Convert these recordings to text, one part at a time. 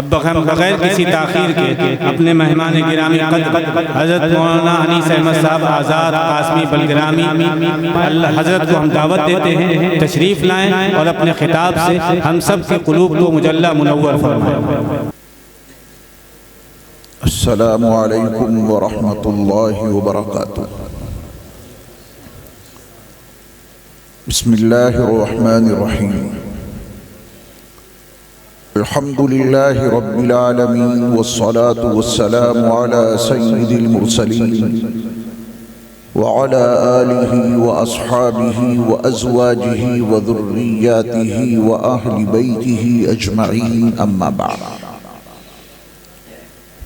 اب بغیر کسی تاخیر کے اپنے مہمان گرامی قدر حضرت مولانا انیس احمد صاحب آزاد قاسمی بلگرامی حضرت کو ہم دعوت دیتے ہیں تشریف لائیں اور اپنے خطاب سے ہم سب کے قلوب کو مجلہ منور فرمائیں۔ السلام علیکم ورحمۃ اللہ وبرکاتہ۔ بسم اللہ الرحمن الرحیم۔ الحمد للہ رب العالمین والصلاة والسلام علی سید المرسلین وعلی آلہ واصحابہ وازواجہ وذریاتہ واہل بیتہ اجمعین، اما بعد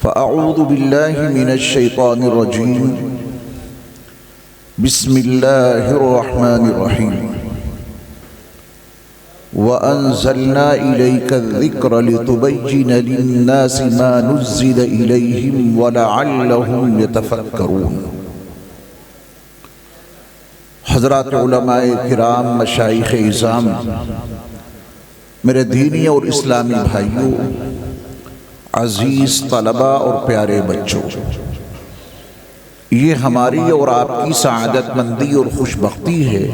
فاعوذ باللہ من الشیطان الرجیم، بسم اللہ الرحمن الرحیم۔ وَأَنزَلْنَا إِلَيْكَ الذِّكْرَ لِتُبَيِّنَ لِلنَّاسِ مَا نُزِّلَ إِلَيْهِمْ وَلَعَلَّهُمْ يَتَفَكَّرُونَ۔ حضرات علماء کرام، مشائخ اعظام، میرے دینی اور اسلامی بھائیوں، عزیز طلباء اور پیارے بچوں، یہ ہماری اور آپ کی سعادت مندی اور خوش بختی ہے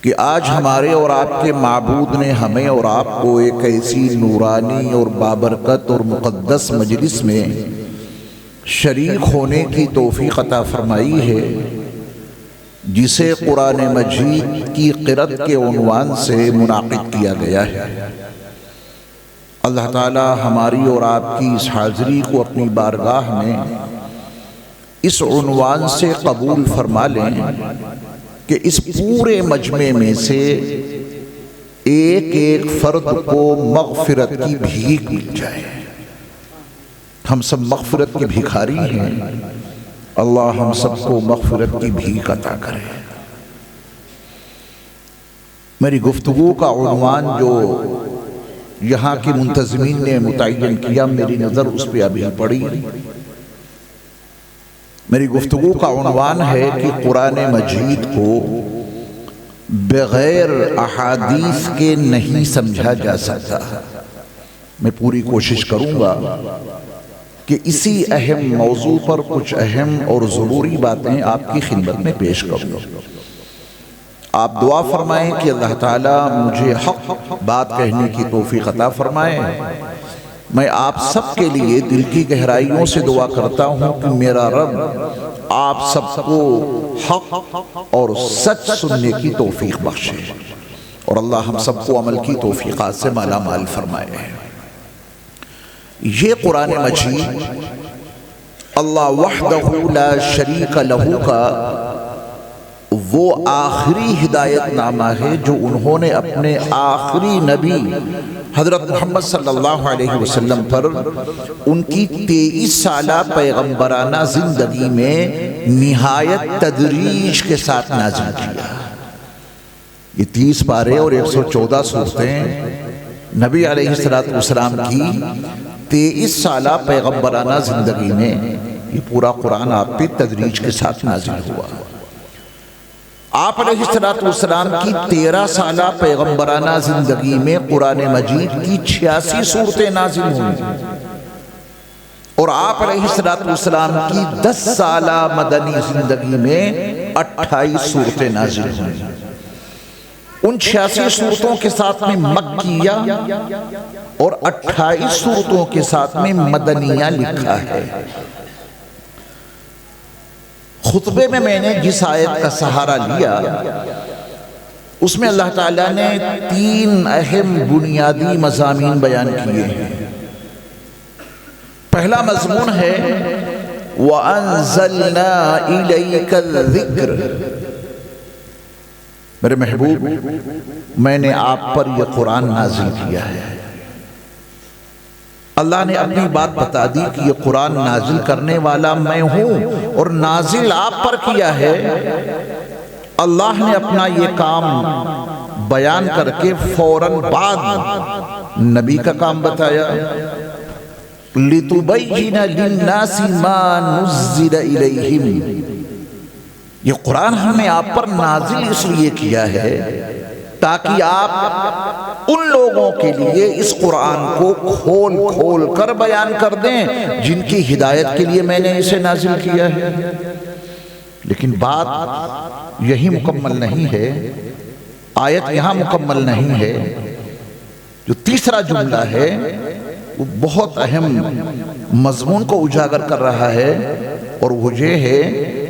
کہ آج ہمارے اور آپ کے معبود نے ہمیں اور آپ کو ایک ایسی نورانی اور بابرکت اور مقدس مجلس میں شریک ہونے کی توفیق عطا فرمائی ہے، جسے قرآن مجید کی قرأت کے عنوان سے منعقد کیا گیا ہے۔ اللہ تعالی ہماری اور آپ کی اس حاضری کو اپنی بارگاہ میں اس عنوان سے قبول فرما لیں کہ اس پورے مجمع میں سے ایک ایک فرد کو مغفرت کی بھیک مل جائے۔ ہم سب مغفرت کی بھیکاری ہیں، اللہ ہم سب کو مغفرت کی بھیک عطا کرے۔ میری گفتگو کا عنوان جو یہاں کی منتظمین نے متعین کیا، میری نظر اس پہ ابھی پڑی۔ میری گفتگو کا عنوان ہے کہ قرآن مجید کو بغیر احادیث کے نہیں سمجھا جا سکتا۔ میں پوری کوشش کروں گا کہ اسی اہم موضوع پر کچھ اہم اور ضروری باتیں آپ کی خدمت میں پیش کروں۔ آپ دعا فرمائیں کہ اللہ تعالیٰ مجھے حق بات کہنے کی توفیق عطا فرمائے۔ میں آپ سب کے لیے دل کی گہرائیوں سے دعا کرتا ہوں کہ میرا رب آپ سب کو حق اور سچ سننے کی توفیق بخشے، اور اللہ ہم سب کو عمل کی توفیقات سے مالا مال فرمائے۔ یہ قرآن مجید اللہ وحدہ لا شریک لہ کا وہ آخری ہدایت نامہ ہے جو انہوں نے اپنے آخری نبی حضرت محمد صلی اللہ علیہ وسلم پر ان کی 23 سالہ پیغمبرانہ زندگی میں نہایت تدریج کے ساتھ نازل کیا۔ یہ 30 پارے اور 114 صورتیں نبی علیہ السلام کی 23 سالہ پیغمبرانہ زندگی میں یہ پورا قرآن آپ پہ تدریج کے ساتھ نازل ہوا۔ آپ علیہ السلام کی 13 سالہ پیغمبرانہ زندگی میں قرآن مجید کی 86 صورتیں نازل ہوئیں، اور آپ علیہ السلام کی 10 سالہ مدنی زندگی میں 28 صورتیں نازل ہوئیں۔ ان 86 صورتوں کے ساتھ میں مکیہ اور 28 صورتوں کے ساتھ میں مدنیہ لکھا ہے۔ خطبے میں نے جس آیت کا سہارا لیا اس میں اللہ تعالیٰ نے 3 اہم بنیادی مضامین بیان کیے ہیں۔ پہلا مضمون ہے وَأَنزَلْنَا إِلَيْكَ الذِّكْرَ، میرے محبوب میں نے آپ پر یہ قرآن نازل کیا ہے۔ اللہ نے اپنی بات بتا دی کہ یہ قرآن نازل کرنے والا میں ہوں اور نازل آپ پر کیا ہے۔ اللہ نے اپنا یہ کام بیان کر کے فوراً بعد نبی کا کام بتایا، لِتُبَيِّنَ لِلنَّاسِ مَا نُزِّلَ إِلَيْهِمْ۔ یہ قرآن ہم نے آپ پر نازل اس لیے کیا ہے تاکہ آپ ان لوگوں کے لیے اس قرآن کو کھول کھول کر بیان کر دیں جن کی ہدایت کے لیے میں نے اسے نازل کیا ہے۔ لیکن بات یہی مکمل نہیں ہے، آیت یہاں مکمل نہیں ہے۔ جو تیسرا جملہ ہے وہ بہت اہم مضمون کو اجاگر کر رہا ہے، اور وہ یہ ہے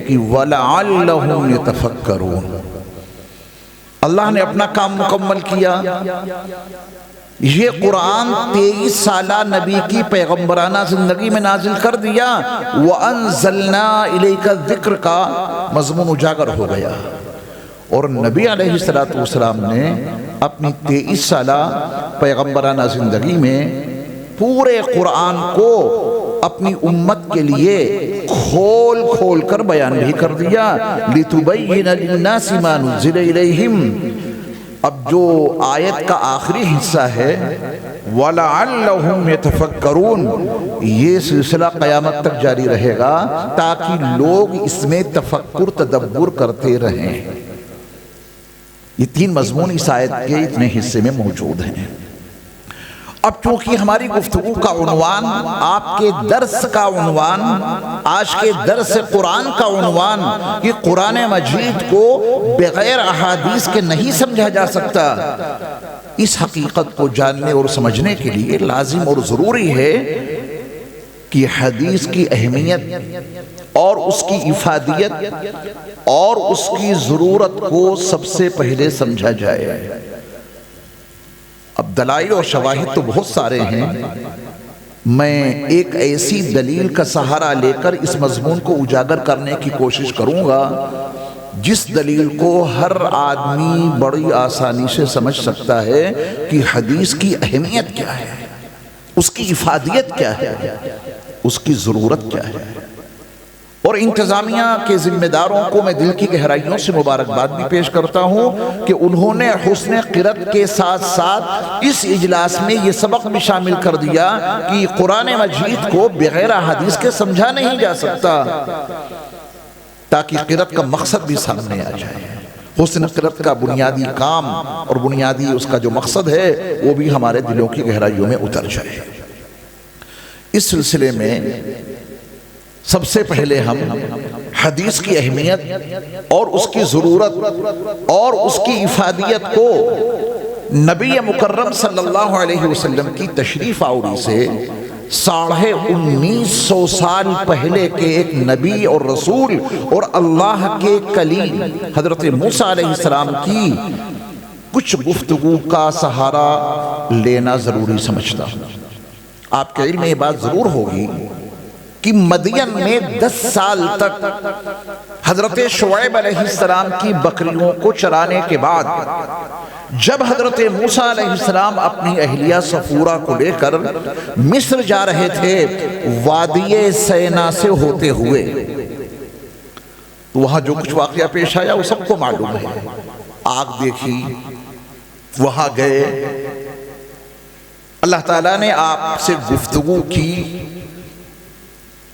کہ وَلَعَلَّهُمْ يَتَفَكَّرُونَ۔ اللہ نے اپنا کام مکمل کیا، یہ قرآن 23 سالہ نبی کی پیغمبرانہ زندگی میں نازل کر دیا، وَأَنزَلْنَا إِلَيْكَ الذِّكْرَ کا مضمون اجاگر ہو گیا، اور نبی علیہ السلام نے اپنی 23 سالہ پیغمبرانہ زندگی میں پورے قرآن کو اپنی امت کے لیے کھول کھول کر بیان بھی کر دیا، لِتُبَيِّنَ لِلنَّاسِ مَا نُزِّلَ إِلَيْهِمْ۔ اب جو آیت کا آخری حصہ ہے وَلَعَلَّهُمْ يَتَفَكَّرُونَ، یہ سلسلہ قیامت تک جاری رہے گا تاکہ لوگ اس میں تفکر تدبر کرتے رہیں۔ یہ 3 مضمون اس آیت کے اتنے حصے میں موجود ہیں۔ اب چونکہ ہماری گفتگو کا عنوان، آپ کے درس کا عنوان، آج کے درس قرآن کا عنوان کہ قرآن مجید کو بغیر احادیث کے نہیں سمجھا جا سکتا، اس حقیقت کو جاننے اور سمجھنے کے لیے لازم اور ضروری ہے کہ حدیث کی اہمیت اور اس کی افادیت اور اس کی ضرورت کو سب سے پہلے سمجھا جائے۔ اب دلائل اور شواہد تو بہت سارے ہیں، میں ایک ایسی دلیل کا سہارا لے کر اس مضمون کو اجاگر کرنے کی کوشش کروں گا جس دلیل کو ہر آدمی بڑی آسانی سے سمجھ سکتا ہے کہ حدیث کی اہمیت کیا ہے، اس کی افادیت کیا ہے، اس کی ضرورت کیا ہے۔ اور انتظامیہ کے ذمہ داروں کو میں دل کی گہرائیوں سے مبارکباد بھی پیش کرتا ہوں کہ انہوں نے حسن قرأت کے ساتھ ساتھ اس اجلاس میں یہ سبق بھی شامل کر دیا کہ قرآن مجید کو بغیر احادیث کے سمجھا نہیں جا سکتا، تاکہ قرأت کا مقصد بھی سامنے آ جائے۔ حسن قرأت کا بنیادی کام اور بنیادی اس کا جو مقصد ہے وہ بھی ہمارے دلوں کی گہرائیوں میں اتر جائے۔ اس سلسلے میں سب سے پہلے ہم حدیث کی اہمیت اور اس کی ضرورت اور اس کی افادیت کو نبی مکرم صلی اللہ علیہ وسلم کی تشریف آوری سے 1950 سال پہلے کے ایک نبی اور رسول اور اللہ کے کلیم حضرت موسیٰ علیہ السلام کی کچھ گفتگو کا سہارا لینا ضروری سمجھتا ہوں۔ آپ کے علم میں یہ بات ضرور ہوگی کہ مدین میں 10 سال تک حضرت شعیب علیہ السلام کی بکریوں کو چرانے کے بعد جب حضرت موسیٰ علیہ السلام اپنی اہلیہ صفورہ کو لے کر مصر جا رہے تھے، وادی سینا سے ہوتے ہوئے وہاں جو کچھ واقعہ پیش آیا وہ سب کو معلوم ہے۔ آگ دیکھی، وہاں گئے، اللہ تعالیٰ نے آپ سے گفتگو کی،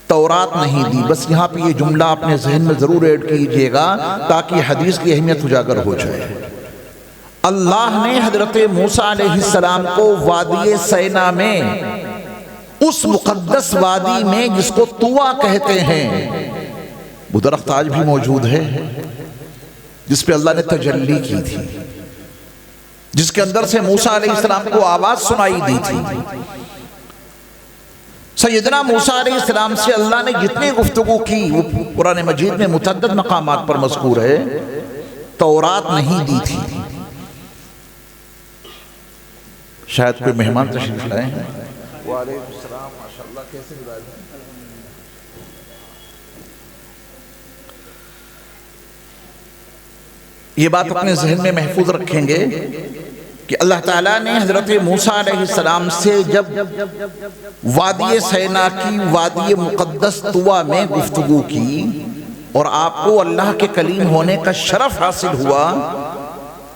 تورات نہیں دی۔ بس یہاں پہ یہ جملہ اپنے ذہن میں ضرور ایڈ کیجئے گا تاکہ حدیث کی اہمیت اجاگر ہو جائے۔ اللہ نے حضرت موسیٰ علیہ السلام کو وادی سینا میں، اس مقدس وادی میں جس کو طویٰ کہتے ہیں، وہ درخت آج بھی موجود ہے جس پہ اللہ نے تجلی کی تھی، جس کے اندر سے موسیٰ علیہ السلام کو آواز سنائی دی تھی۔ سیدنا موسیٰ علیہ السلام سے اللہ نے جتنی گفتگو کی وہ قرآن مجید میں متعدد مقامات پر مذکور ہے، تورات نہیں دی تھی۔ شاید کوئی مہمان تشریف لائے ہیں۔ وعلیکم السلام، ماشاءاللہ، کیسے مزاج ہیں؟ یہ بات اپنے ذہن میں محفوظ رکھیں گے کہ اللہ تعالیٰ نے حضرت موسیٰ علیہ السلام سے جب وادی سینا کی وادی مقدس طویٰ میں گفتگو کی اور آپ کو اللہ کے کلیم ہونے کا شرف حاصل ہوا،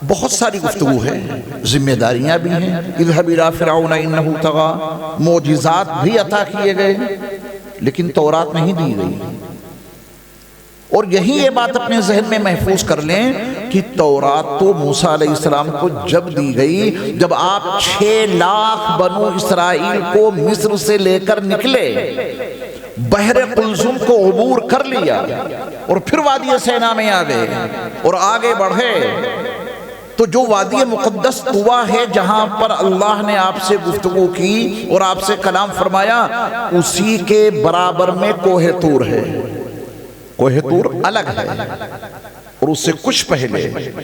بہت ساری گفتگو ہے، ذمہ داریاں بھی ہیں، اذهب الى فرعون انه طغى، معجزات بھی عطا کیے گئے، لیکن تورات نہیں دی گئی۔ اور یہی یہ بات اپنے ذہن میں محفوظ کر لیں، کہ تورات تو موسیٰ علیہ السلام کو جب دی گئی جب آپ 6 لاکھ بنو اسرائیل کو مصر سے لے کر نکلے، بحر قلزم کو عبور کر لیا اور پھر وادی سینا میں آ گئے اور آگے بڑھے، تو جو وادی مقدس طوا ہے جہاں پر اللہ نے آپ سے گفتگو کی اور آپ سے کلام فرمایا، اسی کے برابر میں کوہ طور ہے۔ کوہ طور الگ ہے اور اس سے کچھ پہلے،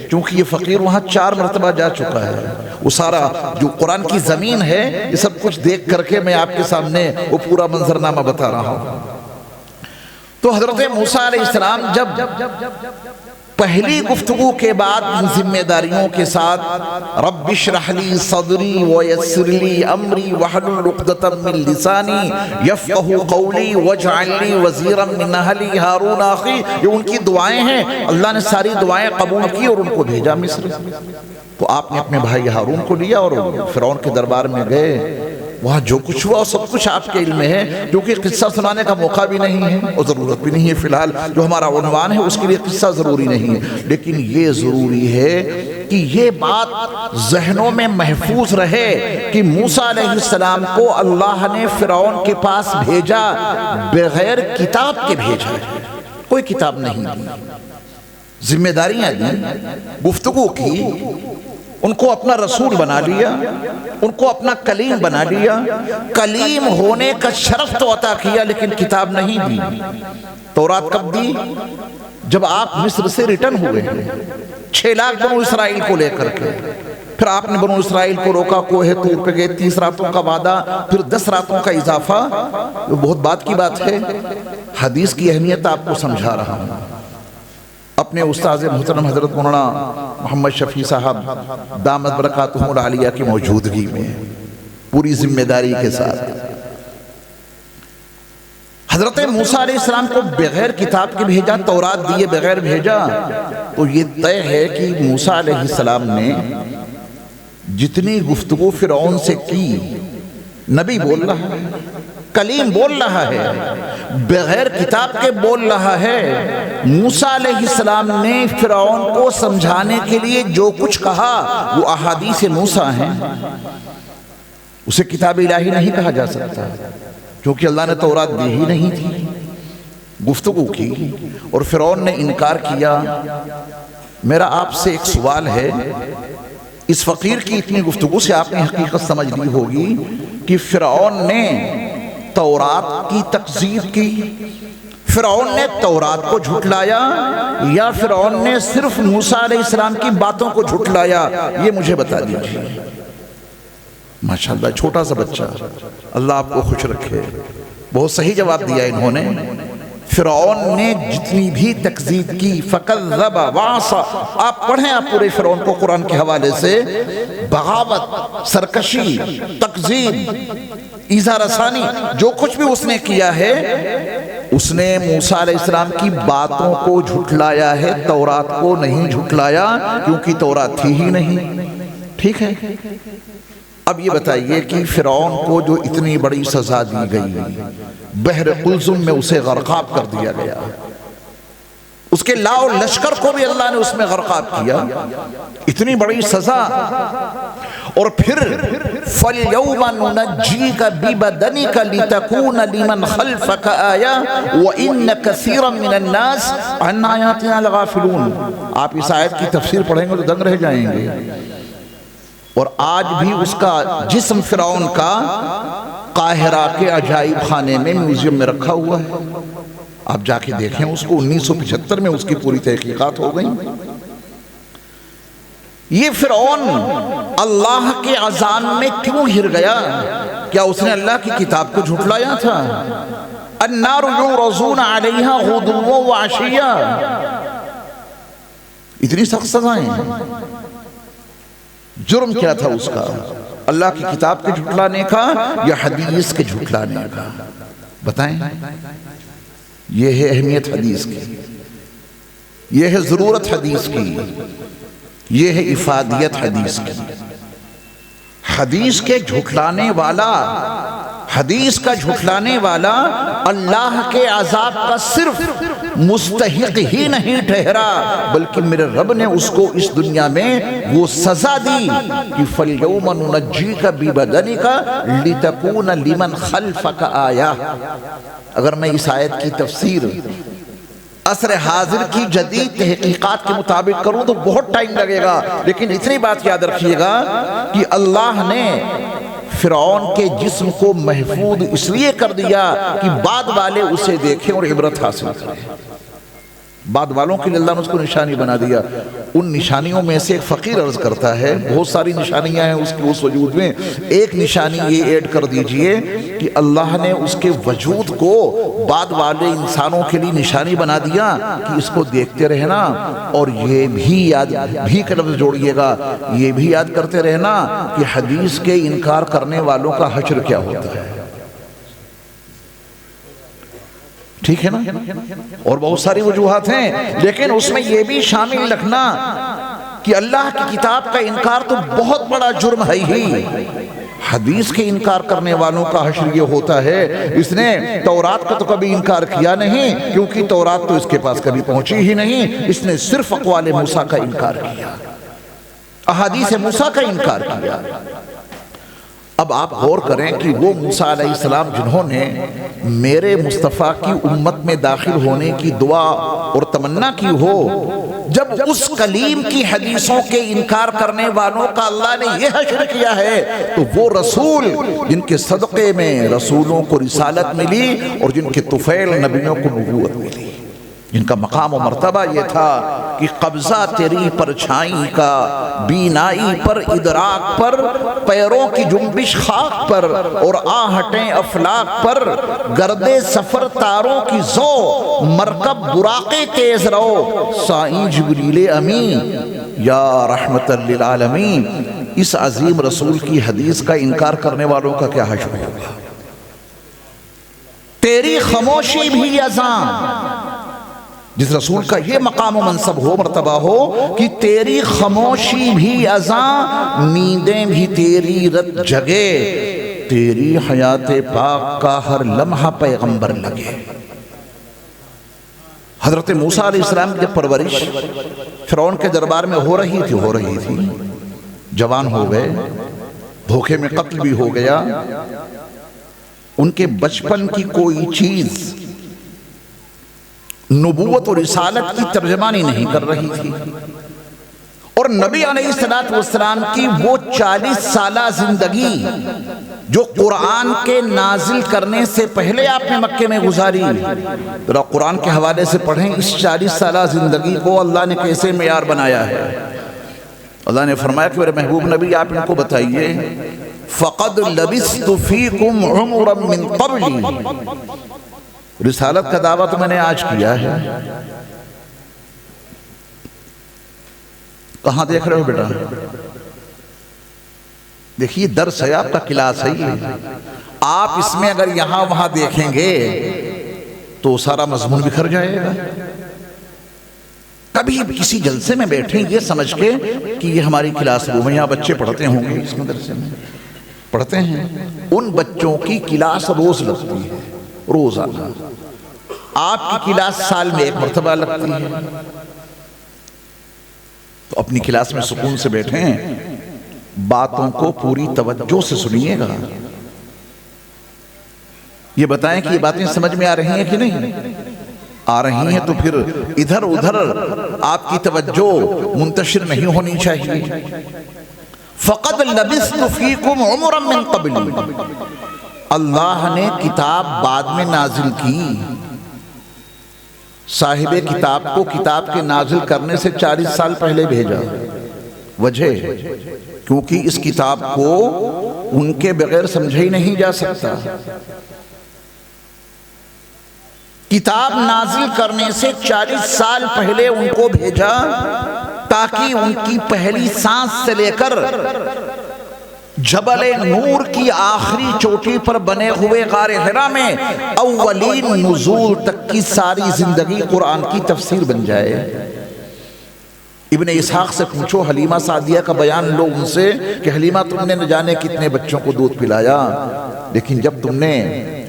کیونکہ یہ فقیر وہاں 4 مرتبہ جا چکا ہے، وہ سارا جو قرآن کی زمین ہے یہ سب کچھ دیکھ کر کے میں آپ کے سامنے وہ پورا منظرنامہ بتا رہا ہوں۔ تو حضرت موسیٰ علیہ السلام جب پہلی گفتگو کے بعد ان ذمہ داریوں کے ساتھ رب اشرح لی صدری ویسر لی امری واحلل عقدۃ من لسانی یفقہوا قولی واجعل لی وزیرا من اہلی ہارون اخی، یہ ان کی دعائیں ہیں۔ اللہ نے ساری دعائیں قبول کی اور ان کو بھیجا مصر۔ تو آپ نے اپنے بھائی ہارون کو لیا اور فرعون کے دربار میں گئے، وہاں جو کچھ ہوا سب کچھ آپ کے علم میں ہے، کیونکہ قصہ سنانے کا موقع بھی نہیں ہے اور ضرورت بھی نہیں ہے، فی الحال جو ہمارا عنوان ہے اس کے لیے قصہ ضروری نہیں ہے، لیکن یہ ضروری ہے کہ یہ بات ذہنوں میں محفوظ رہے کہ موسیٰ علیہ السلام کو اللہ نے فرعون کے پاس بھیجا بغیر کتاب کے بھیجا، کوئی کتاب نہیں دی، ذمہ داریاں دیں، گفتگو کی، ان کو اپنا رسول بنا لیا، ان کو اپنا کلیم بنا لیا، کلیم ہونے کا شرف تو عطا کیا لیکن کتاب نہیں دی۔ تورات کب دی؟ جب آپ مصر سے ریٹرن ہوئے ہیں 6 لاکھ بنو اسرائیل کو لے کر کے، پھر آپ نے بنو اسرائیل کو روکا، کوہ طور پہ گئے، 30 راتوں کا وعدہ، پھر 10 راتوں کا اضافہ، وہ بہت بات کی بات ہے، حدیث کی اہمیت آپ کو سمجھا رہا ہوں۔ اپنے استاذ محترم حضرت مولانا محمد شفیع صاحب دامت برکاتہم العالیہ کی موجودگی میں پوری ذمہ داری کے ساتھ حضرت موسیٰ علیہ السلام کو بغیر کتاب کے بھیجا، تورات دیے بغیر بھیجا، تو یہ طے ہے کہ موسیٰ علیہ السلام نے جتنی گفتگو فرعون سے کی، نبی بول رہا ہے، کلیم بول رہا ہے، بغیر کتاب کے بول رہا ہے، موسیٰ علیہ السلام نے فرعون کو سمجھانے کے لیے جو کچھ کہا وہ احادیث موسیٰ ہیں، اسے کتاب الہی نہیں کہا جا سکتا، کیونکہ اللہ نے تورات دی ہی نہیں تھی۔ گفتگو کی اور فرعون نے انکار کیا۔ میرا آپ سے ایک سوال ہے، اس فقیر کی اتنی گفتگو سے آپ نے حقیقت سمجھ لی ہوگی کہ فرعون نے تورات کی تکذیب کی، فرعون نے تورات کو جھٹلایا، یا فرعون نے صرف موسیٰ علیہ السلام کی باتوں کو جھٹلایا؟ یہ مجھے بتا دیجیے۔ ماشاءاللہ چھوٹا سا بچہ، اللہ آپ کو خوش رکھے، بہت صحیح جواب دیا انہوں نے۔ فرعون نے جتنی بھی تکذیب کی، فَكَذَّبَ وَعَصَى، آپ پڑھیں آپ پورے فرعون کو قرآن کے حوالے سے، بغاوت، سرکشی، تکذیب، ایذا رسانی، جو کچھ بھی اس نے کیا ہے، اس نے موسیٰ علیہ السلام کی باتوں کو جھٹلایا ہے، تورات کو نہیں جھٹلایا، کیونکہ تورات تھی ہی نہیں۔ ٹھیک ہے، اب یہ بتائیے کہ فرعون کو جو اتنی بڑی سزا دی گئی، بحر قلزم میں اسے غرقاب کر دیا گیا، اس کے لاؤ لشکر کو بھی اللہ نے اس میں غرقاب کیا، اتنی بڑی سزا، اور پھر فَالْيَوْمَ نُنَجِّيكَ بِبَدَنِكَ لِتَكُونَ لِمَنْ خَلْفَكَ آيَةً وَإِنَّ كَثِيرًا مِنَ النَّاسِ عَنْ آيَاتِنَا لَغَافِلُونَ۔ آپ اس آیت کی تفسیر پڑھیں گے تو دنگ رہ جائیں گے۔ اور آج بھی اس کا جسم فرعون کا قاہرہ کے عجائب خانے میں میوزیم میں رکھا ہوا ہے، آپ جا کے دیکھیں اس کو، 1975 میں اس کی پوری تحقیقات ہو گئیں۔ یہ فرعون اللہ کے عذاب میں کیوں ہر گیا؟ کیا اس نے اللہ کی کتاب کو جھٹلایا تھا؟ النار یعرضون علیہا غدوا وعشیا، اتنی سخت سزائیں، جرم کیا تھا اس کا؟ اللہ کی کتاب کے جھٹلانے کا یا حدیث کے جھٹلانے کا؟ بتائیں۔ یہ ہے اہمیت حدیث کی، یہ ہے ضرورت حدیث کی، یہ ہے افادیت حدیث کی۔ حدیث کے جھٹلانے والا حدیث کا جھٹلانے والا اللہ کے عذاب کا صرف مستحق ہی نہیں ٹھہرا، بلکہ میرے رب نے اس کو اس دنیا میں وہ سزا دی کہ فَالْيَوْمَ نُنَجِّيكَ بِبَدَنِكَ لِتَكُونَ لِمَنْ خَلْفَكَ آیَةً۔ اگر میں اس آیت کی تفسیر عصر حاضر کی جدید تحقیقات کے مطابق کروں تو بہت ٹائم لگے گا، لیکن اتنی بات یاد رکھیے گا کہ اللہ نے فرعون کے جسم کو محفوظ اس لیے کر دیا کہ بعد والے اسے دیکھیں اور عبرت حاصل کریں۔ بعد والوں کے لیے اللہ نے اس کو نشانی بنا دیا۔ ان نشانیوں میں سے ایک فقیر عرض کرتا ہے، بہت ساری نشانیاں ہیں اس کی اس وجود میں، ایک نشانی یہ ایڈ کر دیجئے کہ اللہ نے اس کے وجود کو بعد والے انسانوں کے لیے نشانی بنا دیا کہ اس کو دیکھتے رہنا، اور یہ بھی یاد بھی کا لفظ جوڑیے گا، یہ بھی یاد کرتے رہنا کہ حدیث کے انکار کرنے والوں کا حشر کیا ہوتا ہے۔ ٹھیک ہے نا؟ اور بہت ساری وجوہات ہیں، لیکن اس میں یہ بھی شامل رکھنا کہ اللہ کی کتاب کا انکار تو بہت بڑا جرم ہے ہی۔ حدیث کے انکار کرنے والوں کا حشر یہ ہوتا ہے، اس نے تورات کا تو کبھی انکار کیا نہیں کیونکہ تورات تو اس کے پاس کبھی پہنچی ہی نہیں، اس نے صرف اقوال موسیٰ کا انکار کیا، احادیث موسیٰ کا انکار کیا۔ اب آپ غور کریں کہ وہ موسیٰ علیہ السلام جنہوں نے میرے مصطفیٰ کی امت میں داخل ہونے کی دعا اور تمنا کی ہو، جب اس کلیم کی حدیثوں کے انکار کرنے والوں کا اللہ نے یہ حشر کیا ہے، تو وہ رسول جن کے صدقے میں رسولوں کو رسالت ملی اور جن کے طفیل نبیوں کو نبوت ملی، جن کا مقام و مرتبہ یہ تھا کہ قبضہ تیری پرچھائی کا، بینائی پر ادراک پر، پیروں کی جنبش خاک پر اور آہٹیں افلاک پر، گرد سفر تاروں کی زو، مرکب براقے تیز رو، سائیں جبریل امین یا رحمت للعالمین۔ اس عظیم رسول کی حدیث کا انکار کرنے والوں کا کیا حشر ہوگا؟ تیری خاموشی بھی اذان، جس رسول کا یہ مقام و منصب ہو، مرتبہ ہو کہ تیری خاموشی بھی اذان، نیندیں بھی تیری رت جگے، تیری حیات پاک کا ہر لمحہ پیغمبر لگے۔ حضرت موسیٰ علیہ السلام کی پرورش فرعون کے دربار میں ہو رہی تھی، جوان ہو گئے، دھوکے میں قتل بھی ہو گیا، ان کے بچپن کی کوئی چیز نبوت اور رسالت کی ترجمانی نہیں کر رہی تھی، اور نبی علیہ السلام کی وہ 40 سالہ زندگی جو قرآن کے نازل کرنے سے پہلے آپ نے مکے میں گزاری، ذرا قرآن کے حوالے سے پڑھیں اس 40 سالہ زندگی کو اللہ نے کیسے معیار بنایا ہے۔ اللہ نے فرمایا کہ میرے محبوب نبی آپ ان کو بتائیے، فَقَدْ لَبِثْتُ فِيكُمْ عُمُرًا مِّن قَبْلِ، رسالت کا دعویٰ تو میں نے آج کیا ہے۔ کہاں دیکھ رہے ہو بیٹا؟ دیکھیے درس ہے، آپ کا کلاس ہے یہ، آپ اس میں اگر یہاں وہاں دیکھیں گے تو سارا مضمون بکھر جائے گا۔ کبھی کسی جلسے میں بیٹھیں یہ سمجھ کے کہ یہ ہماری کلاس روم ہے، یہاں بچے پڑھتے ہوں گے، اس مدرسے میں پڑھتے ہیں، ان بچوں کی کلاس روز لگتی ہے، روزانہ۔ آپ کی کلاس سال میں ایک مرتبہ لگتی ہے، تو اپنی کلاس میں سکون سے بیٹھیں، باتوں کو پوری توجہ سے سنیے گا، یہ بتائیں کہ یہ باتیں سمجھ میں آ رہی ہیں کہ نہیں آ رہی ہیں، تو پھر ادھر ادھر آپ کی توجہ منتشر نہیں ہونی چاہیے۔ فَقَدْ لَبِثْتُ فِيكُمْ عُمُرًا مِّن قَبْلِ، اللہ نے کتاب بعد میں نازل کی، صاحب کتاب کو کتاب کے نازل کرنے سے 40 سال پہلے بھیجا۔ وجہ کیونکہ اس کتاب کو ان کے بغیر سمجھا ہی نہیں جا سکتا۔ کتاب نازل کرنے سے 40 سال پہلے ان کو بھیجا تاکہ ان کی پہلی سانس سے لے کر جبل نور کی آخری چوٹی پر بنے ہوئے غار حرا میں اولین نزول تک کی ساری زندگی قرآن کی تفسیر بن جائے۔ ابن اسحاق سے پوچھو حلیمہ سعدیہ کا بیان لو ان سے کہ حلیمہ تم نے نہ جانے کتنے بچوں کو دودھ پلایا، لیکن جب تم نے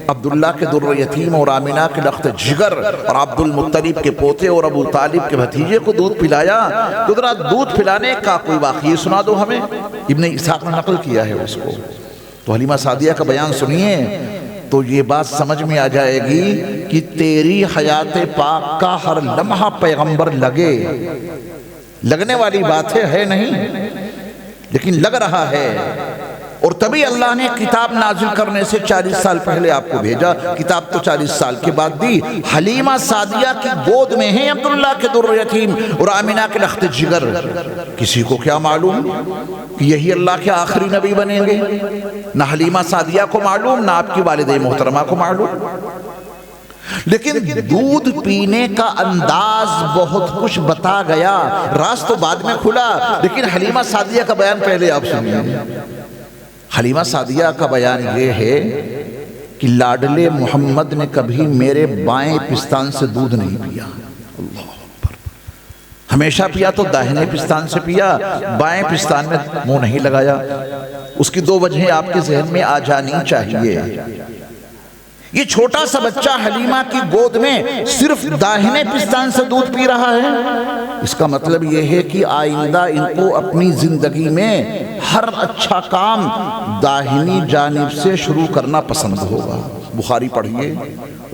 عبداللہ کے در یتیم اور آمنہ کے لخت جگر اور عبد المطلب کے پوتے اور ابو طالب کے بھتیجے کو دودھ پلایا، تو ذرا دودھ پلانے کا کوئی واقعہ سنا دو ہمیں۔ ابن اسحاق نے نقل کیا ہے اس کو، تو حلیمہ سعدیہ کا بیان سنیے تو یہ بات سمجھ میں آ جائے گی کہ تیری حیات پاک کا ہر لمحہ پیغمبر لگنے والی بات ہے نہیں، لیکن لگ رہا ہے۔ اور تبھی اللہ نے کتاب نازل کرنے سے 40 سال پہلے آپ کو بھیجا، کتاب تو 40 سال کے بعد دی۔ حلیمہ سعدیہ کی گود میں ہیں عبداللہ کے در یتیم اور آمنہ کے لخت جگر، کسی کو کیا معلوم کہ یہی اللہ کے آخری نبی بنیں گے؟ نہ حلیمہ سعدیہ کو معلوم، نہ آپ کی والدہ محترمہ کو معلوم۔ لیکن دودھ پینے کا انداز بہت کچھ بتا گیا، راز تو بعد میں کھلا، لیکن حلیمہ سعدیہ کا بیان پہلے آپ سنیے۔ حلیمہ سعدیہ کا بیان یہ ہے کہ لاڈلے محمد نے کبھی میرے بائیں پستان سے دودھ نہیں پیا، اللہ اکبر، ہمیشہ پیا تو داہنے پستان سے پیا، بائیں پستان میں منہ نہیں لگایا۔ اس کی دو وجہیں آپ کے ذہن میں آ جانی چاہیے۔ یہ چھوٹا سا بچہ حلیمہ کی گود میں صرف داہنے پستان سے دودھ پی رہا ہے، اس کا مطلب یہ ہے کہ آئندہ ان کو اپنی زندگی میں ہر اچھا کام داہنی جانب سے شروع کرنا پسند ہوگا۔ بخاری پڑھیے،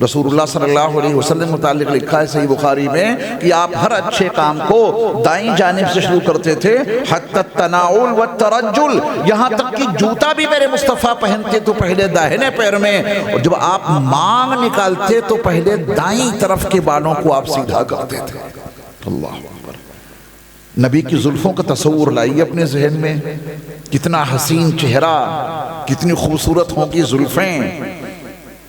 رسول اللہ صلی اللہ علیہ وسلم متعلق لکھا ہے صحیح بخاری میں کہ آپ ہر اچھے کام کو دائیں جانب سے شروع کرتے تھے، حتی التناول والترجل، یہاں تک کہ جوتا بھی میرے مصطفیٰ پہنتے تو پہلے داہنے پیر میں، اور جب آپ مانگ نکالتے تو پہلے دائیں طرف کے بالوں کو آپ سیدھا کرتے تھے۔ اللہ اکبر، نبی کی زلفوں کا تصور لائیے اپنے ذہن میں، کتنا حسین چہرہ، کتنی خوبصورت ہوں گی زلفیں،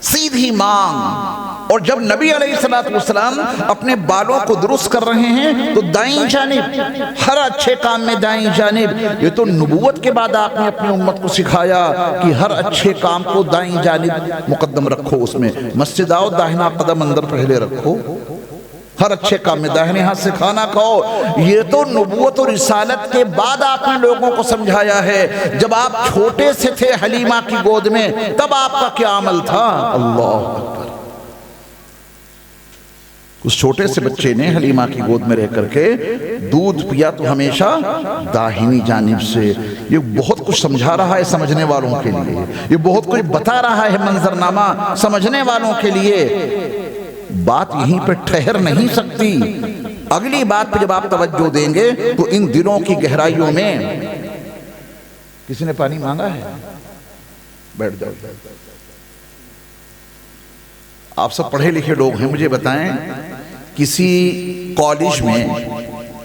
سیدھی مانگ، اور جب نبی علیہ السلام اپنے بالوں کو درست کر رہے ہیں تو دائیں جانب، ہر اچھے کام میں دائیں جانب۔ یہ تو نبوت کے بعد آپ نے اپنی امت کو سکھایا کہ ہر اچھے کام کو دائیں جانب مقدم رکھو، اس میں مسجد آؤ داہنا قدم اندر پہلے رکھو، ہر اچھے کام میں داہنے ہاتھ سے کھانا کھاؤ۔ یہ تو نبوت اور رسالت کے بعد آپ نے لوگوں کو سمجھایا ہے۔ جب آپ چھوٹے سے تھے حلیمہ کی گود میں تب آپ کا کیا عمل تھا؟ اللہ اکبر، اس چھوٹے سے بچے نے حلیمہ کی گود میں رہ کر کے دودھ پیا تو ہمیشہ داہنی جانب سے۔ یہ بہت کچھ سمجھا رہا ہے سمجھنے والوں کے لیے، یہ بہت کچھ بتا رہا ہے منظرنامہ سمجھنے والوں کے لیے۔ بات یہیں پہ ٹھہر نہیں سکتی، اگلی بات پہ جب آپ توجہ دیں گے تو ان دلوں کی گہرائیوں میں۔ کسی نے پانی مانگا ہے؟ بیٹھ جاؤ۔ آپ سب پڑھے لکھے لوگ ہیں، مجھے بتائیں کسی کالج میں،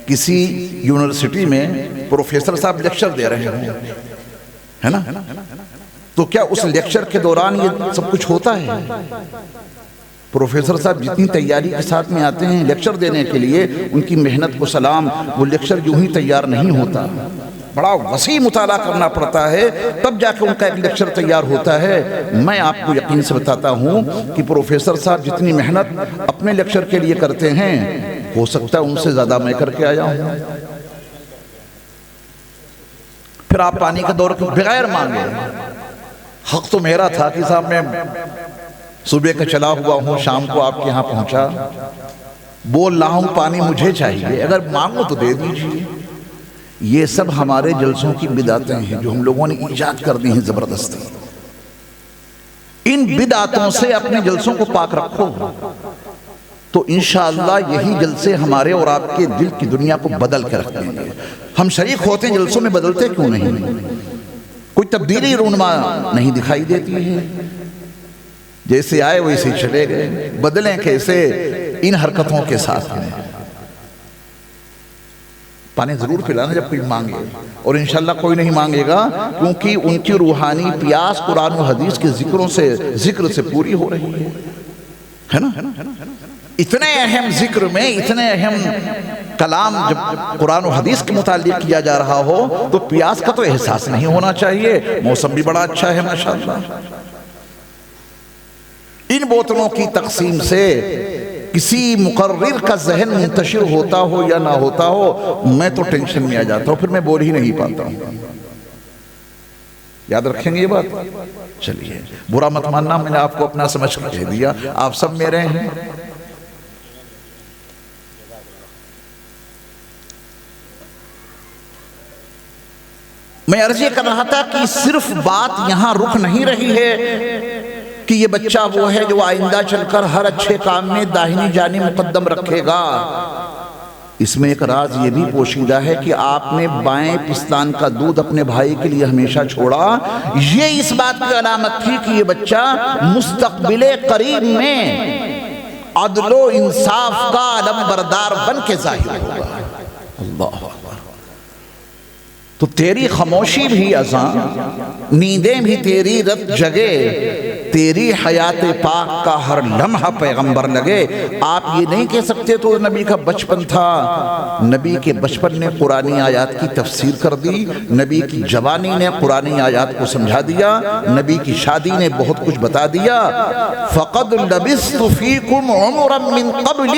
کسی یونیورسٹی میں پروفیسر صاحب لیکچر دے رہے ہیں، ہے نا؟ تو کیا اس لیکچر کے دوران یہ سب کچھ ہوتا ہے؟ پروفیسر صاحب جتنی تیاری کے ساتھ میں آتے ہیں لیکچر دینے کے لیے، ان کی محنت کو سلام، وہ لیکچر یوں ہی تیار نہیں ہوتا، بڑا وسیع مطالعہ کرنا پڑتا ہے تب جا کے ان کا ایک لیکچر تیار ہوتا ہے۔ میں آپ کو یقین سے بتاتا ہوں کہ پروفیسر صاحب جتنی محنت اپنے لیکچر کے لیے کرتے ہیں، ہو سکتا ہے ان سے زیادہ میں کر کے آیا ہوں۔ پھر آپ پانی کا دور بغیر مانگے، حق تو میرا تھا کہ صاحب میں صبح کا چلا ہوا ہوں، شام کو آپ کے ہاں پہنچا، بول رہا ہوں پانی مجھے چاہیے، اگر مانگو تو دے دیجیے۔ یہ سب ہمارے جلسوں کی بدعتیں ہیں جو ہم لوگوں نے ایجاد کر دی ہیں زبردستی۔ ان بدعتوں سے اپنے جلسوں کو پاک رکھو تو انشاءاللہ یہی جلسے ہمارے اور آپ کے دل کی دنیا کو بدل کے رکھ دیں گے۔ ہم شریک ہوتے ہیں جلسوں میں، بدلتے کیوں نہیں؟ کوئی تبدیلی رونما نہیں دکھائی دیتی ہے، جیسے آئے ویسے چلے گئے، بدلیں کیسے ان حرکتوں کے ساتھ میں۔ پانی ضرور پلانا جب کوئی مانگے، اور انشاءاللہ کوئی نہیں مانگے گا کیونکہ ان کی روحانی پیاس قرآن و حدیث کے ذکر سے پوری ہو رہی ہے نا؟ اتنے اہم ذکر میں، اتنے اہم کلام جب قرآن و حدیث کے متعلق کیا جا رہا ہو تو پیاس کا تو احساس نہیں ہونا چاہیے۔ موسم بھی بڑا اچھا ہے ماشاءاللہ۔ ان بوتلوں کی تقسیم سے کسی مقرر کا ذہن منتشر ہوتا ہو یا نہ ہوتا ہو میں تو ٹینشن میں آ جاتا ہوں، پھر میں بول ہی نہیں پاتا ہوں۔ یاد رکھیں گے یہ بات؟ چلیے برا مت ماننا، میں نے آپ کو اپنا سمجھ کر کہہ دیا، آپ سب میرے ہیں۔ میں عرض یہ کر رہا تھا کہ صرف بات یہاں رک نہیں رہی ہے کہ یہ بچہ وہ ہے جو آئندہ چل کر ہر اچھے کام میں داہنی جانب مقدم رکھے گا، اس میں ایک راز یہ بھی پوشیدہ ہے کہ آپ نے بائیں پستان کا دودھ اپنے بھائی کے لیے ہمیشہ چھوڑا، یہ اس بات کی علامت تھی کہ یہ بچہ مستقبل قریب میں عدل و انصاف کا علم بردار بن کے ظاہر ہوگا۔ اللہ تو تیری خاموشی بھی اذاں، نیندیں بھی تیری رت جگے، تیری حیات پاک کا ہر لمحہ پیغمبر لگے۔ آپ یہ نہیں کہہ سکتے تو نبی کا بچپن تھا، نبی کے بچپن نے قرآنی آیات کی تفسیر کر دی، نبی کی جوانی نے قرآنی آیات کو سمجھا دیا، نبی کی شادی نے بہت کچھ بتا دیا۔ فَقَدْ لَبِثْتُ فِيكُمْ عُمُرًا مِّن قَبْلِ،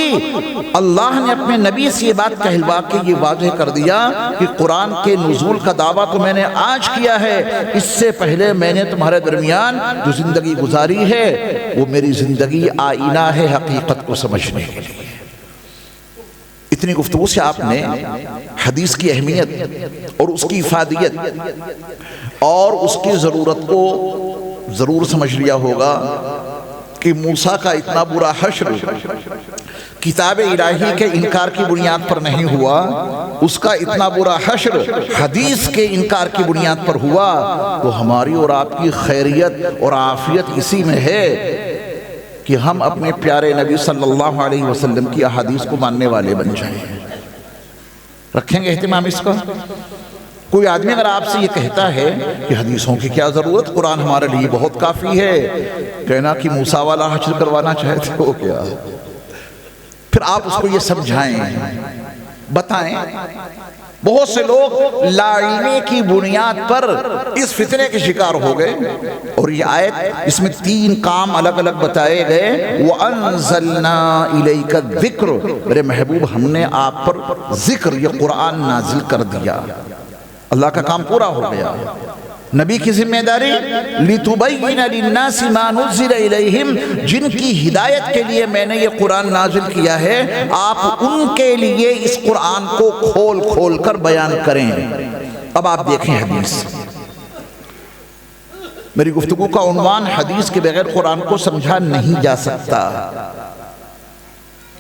اللہ نے اپنے نبی سے یہ بات کہلوا کے یہ واضح کر دیا کہ قرآن کے نزول کا دعویٰ تو میں نے آج کیا ہے، اس سے پہلے میں نے تمہارے درمیان جو زندگی گزاری ہے وہ میری زندگی آئینہ ہے حقیقت کو سمجھنے کے لیے۔ اتنی گفتگو سے آپ نے حدیث کی اہمیت اور اس کی افادیت اور اس کی ضرورت کو ضرور سمجھ لیا ہوگا کہ موسیٰ کا اتنا برا حشر کتاب الہی کے انکار کی بنیاد پر نہیں ہوا، اس کا اتنا برا حشر حدیث کے انکار کی بنیاد پر ہوا، تو ہماری اور آپ کی خیریت اور عافیت اسی میں ہے کہ ہم اپنے پیارے نبی صلی اللہ علیہ وسلم کی احادیث کو ماننے والے بن جائیں۔ رکھیں گے اہتمام اس کا؟ کوئی آدمی اگر آپ سے یہ کہتا ہے کہ حدیثوں کی کیا ضرورت، قرآن ہمارے لیے بہت کافی ہے، کہنا کہ موسیٰ والا حشر کروانا چاہتے ہو کیا؟ پھر آپ اس کو یہ سمجھائیں، بتائیں۔ بہت سے لوگ لا علمی کی بنیاد پر اس فتنے کے شکار ہو گئے، اور یہ آیت اس میں 3 کام الگ الگ بتائے گئے۔ وَأَنزَلْنَا إِلَيْكَ الذِّكْرَ، میرے محبوب ہم نے آپ پر ذکر یہ قرآن نازل کر دیا۔ اللہ کا کام پورا ہو گیا۔ نبی کی ذمہ داری لِتُبَيِّنَ لِلنَّاسِ مَا نُزِّلَ إِلَيْهِمْ، جن کی ہدایت کے لیے میں نے یہ قرآن نازل کیا ہے، آپ ان کے لیے اس قرآن کو کھول کھول کر بیان کریں۔ اب آپ دیکھیں حدیث، میری گفتگو کا عنوان حدیث کے بغیر قرآن کو سمجھا نہیں جا سکتا۔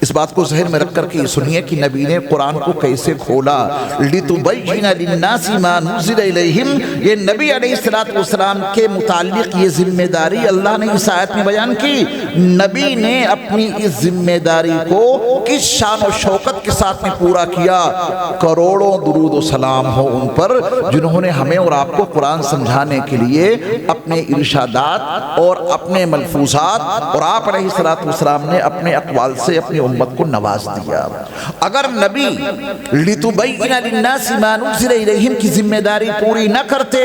اس بات کو ذہن میں رکھ کر کے سنیے کہ نبی نے قرآن کو کیسے کھولا۔ لِتُبَيِّنَ لِلنَّاسِ مَا نُزِّلَ إِلَيْهِمْ، یہ نبی علیہ السلام کے متعلق یہ ذمہ داری اللہ نے اس آیت میں بیان کی۔ نبی نے اپنی اس ذمہ داری کو کس شان و شوکت کے ساتھ میں پورا کیا؟ کروڑوں درود و سلام ہو ان پر جنہوں نے ہمیں اور آپ کو قرآن سمجھانے کے لیے اپنے ارشادات اور اپنے ملفوظات اور آپ علیہ السلام نے اپنے اقوال سے اپنی امت کو نواز دیا۔ اگر نبی لِتُبَيِّنَ لِلنَّاسِ مَا نُزِّلَ إِلَيْهِمْ کی ذمہ داری پوری نہ کرتے،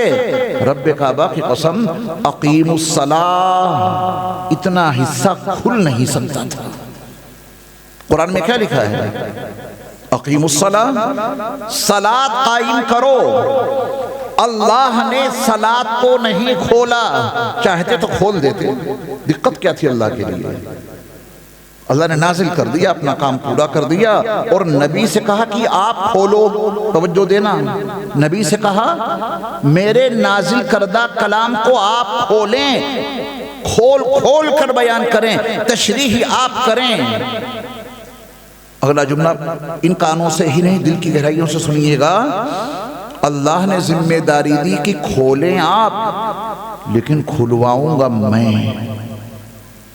رب کعبہ کی قسم اقیموا الصلاۃ اتنا حصہ کھل نہیں سکتا تھا۔ قرآن میں کیا لکھا ہے؟ اقیموا الصلاۃ، صلاۃ قائم کرو۔ اللہ نے صلاۃ کو نہیں کھولا، چاہتے تو کھول دیتے، دقت کیا تھی اللہ کے لیے؟ اللہ نے نازل کر دیا، اپنا کام پورا کر دیا، اور نبی سے کہا کہ آپ کھولو۔ توجہ دینا، نبی سے کہا میرے نازل کردہ کلام کو آپ کھولیں، کھول کھول کر بیان کریں، تشریح آپ کریں۔ اگلا جملہ ان کانوں سے ہی نہیں دل کی گہرائیوں سے سنیے گا۔ اللہ نے ذمہ داری دی کہ کھولیں آپ، لیکن کھلواؤں گا میں۔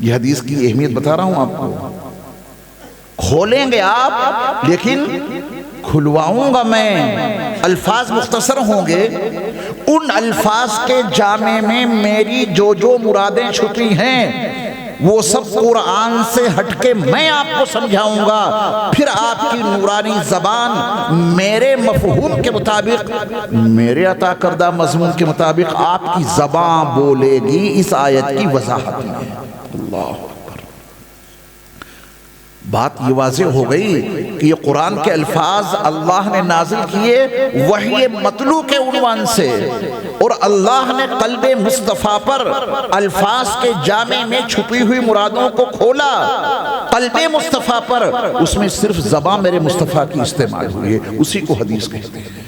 یہ حدیث کی اہمیت بتا رہا ہوں آپ کو۔ کھولیں گے آپ لیکن کھلواؤں گا میں۔ الفاظ مختصر ہوں گے، ان الفاظ کے جامع میں میری جو جو مرادیں چھپی ہیں وہ سب قرآن سے ہٹ کے میں آپ کو سمجھاؤں گا، پھر آپ کی نورانی زبان میرے مفہوم کے مطابق، میرے عطا کردہ مضمون کے مطابق آپ کی زبان بولے گی۔ اس آیت کی وضاحت میں اللہ اکبر۔ بات یہ واضح ہو گئی کہ یہ قرآن کے الفاظ اللہ نے نازل کیے وحی مطلوع کے عنوان سے، اور اللہ نے قلب مصطفیٰ پر الفاظ کے جامع میں چھپی ہوئی مرادوں کو کھولا۔ قلب مصطفیٰ پر اس میں صرف زبان میرے مصطفیٰ کی استعمال ہوئی ہے، اسی کو حدیث کہتے ہیں۔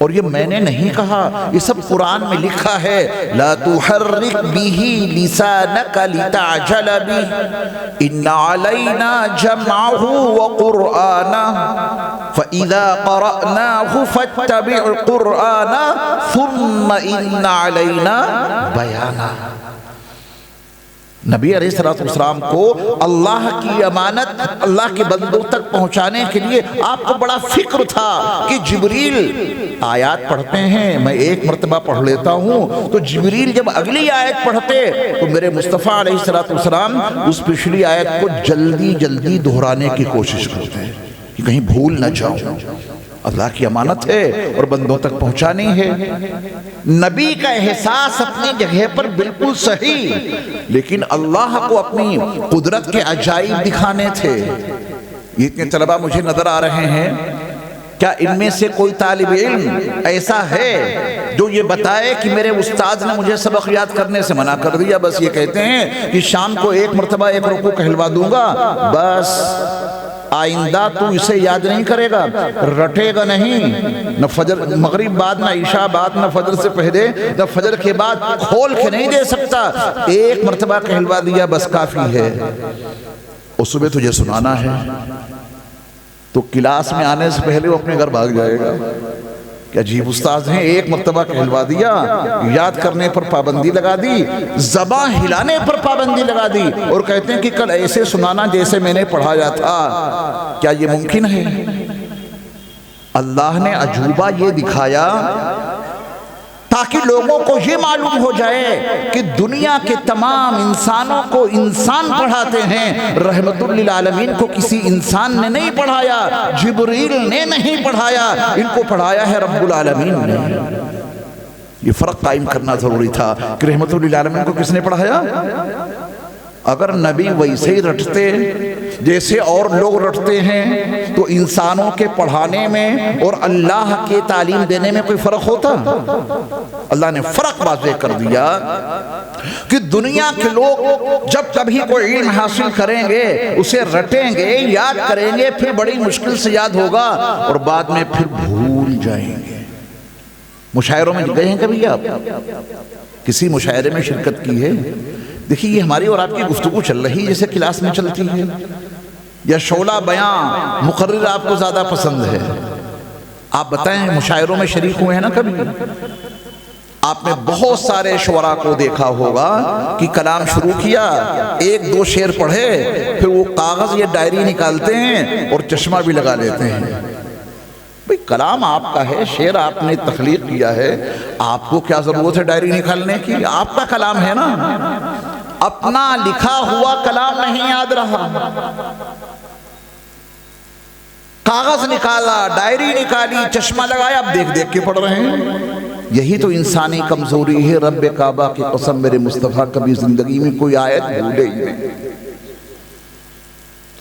اور یہ میں نے نہیں کہا، یہ سب قرآن میں لکھا ہے۔ لا تحرک به لسانک لتعجل به ان علینا جمعه وقرآنه فاذا قرأناه فاتبع قرآنه ثم ان علینا بیانہ۔ نبی علیہ السلام کو اللہ کی امانت اللہ کے بندوں تک پہنچانے کے لیے آپ کو بڑا فکر تھا کہ جبریل آیات پڑھتے ہیں، میں ایک مرتبہ پڑھ لیتا ہوں، تو جبریل جب اگلی آیت پڑھتے تو میرے مصطفیٰ علیہ السلام اس پچھلی آیت کو جلدی جلدی دہرانے کی کوشش کرتے ہیں کہ کہیں بھول نہ جاؤں۔ اللہ کی امانت ہے اور بندوں تک پہنچانی ہے۔ نبی کا احساس اپنی جگہ پر بالکل صحیح، لیکن اللہ کو اپنی قدرت کے عجائب دکھانے تھے۔ یہ اتنے طلبہ مجھے نظر آ رہے ہیں، کیا ان میں سے کوئی طالب علم ایسا ہے جو یہ بتائے کہ میرے استاد نے مجھے سبق یاد کرنے سے منع کر دیا، بس یہ کہتے ہیں کہ شام کو ایک مرتبہ ایک رکوع کہلوا دوں گا، بس آئندہ تو اسے یاد نہیں کرے گا، رٹے گا نہیں، نہ فجر مغرب بعد، نہ عشاء بعد، نہ فجر سے پہلے، نہ فجر کے بعد کھول کے نہیں دے سکتا، ایک مرتبہ کہلوا دیا بس کافی ہے۔ اور صبح تجھے سنانا ہے تو کلاس میں آنے سے پہلے وہ اپنے گھر بھاگ جائے گا کہ عجیب استاذ ہیں، ایک مرتبہ کہلوا دیا، یاد کرنے پر پابندی لگا دی، زبان ہلانے پر پابندی لگا دی، اور کہتے ہیں کہ کل ایسے سنانا جیسے میں نے پڑھایا تھا۔ کیا یہ ممکن ہے؟ اللہ نے عجوبہ یہ دکھایا تاکہ لوگوں کو یہ معلوم ہو جائے کہ دنیا کے تمام انسانوں کو انسان پڑھاتے ہیں، رحمت للعالمین کو کسی انسان نے نہیں پڑھایا، جبریل نے نہیں پڑھایا، ان کو پڑھایا ہے رب العالمین نے۔ یہ فرق قائم کرنا ضروری تھا کہ رحمت للعالمین کو کس نے پڑھایا؟ اگر نبی ویسے ہی رٹتے جیسے اور لوگ رٹتے ہیں تو انسانوں کے پڑھانے میں اور اللہ کے تعلیم دینے میں کوئی فرق ہوتا؟ اللہ نے فرق واضح کر دیا کہ دنیا کے لوگ جب کبھی کوئی علم حاصل کریں گے اسے رٹیں گے، یاد کریں گے، پھر بڑی مشکل سے یاد ہوگا اور بعد میں پھر بھول جائیں گے۔ مشاعروں میں گئے ہیں کبھی آپ؟ کسی مشاعرے میں شرکت کی ہے؟ دیکھیے یہ ہماری اور آپ کی گفتگو چل رہی جیسے کلاس میں چلتی ہے، یا شعلہ بیان مقرر آپ کو زیادہ پسند ہے؟ آپ بتائیں، مشاعروں میں شریک ہوئے ہیں نا کبھی؟ آپ نے بہت سارے شعراء کو دیکھا ہوگا کہ کلام شروع کیا، ایک دو شعر پڑھے، پھر وہ کاغذ یا ڈائری نکالتے ہیں اور چشمہ بھی لگا لیتے ہیں۔ بھئی کلام آپ کا ہے، شعر آپ نے تخلیق کیا ہے، آپ کو کیا ضرورت ہے ڈائری نکالنے کی؟ آپ کا کلام ہے نا، اپنا لکھا ہوا کلام نہیں یاد رہا، کاغذ نکالا، ڈائری نکالی، چشمہ لگایا، اب دیکھ دیکھ کے پڑھ رہے ہیں۔ یہی تو انسانی کمزوری ہے۔ رب کعبہ کی قسم میرے مصطفیٰ کبھی زندگی میں کوئی آیت بھولے ہی نہیں۔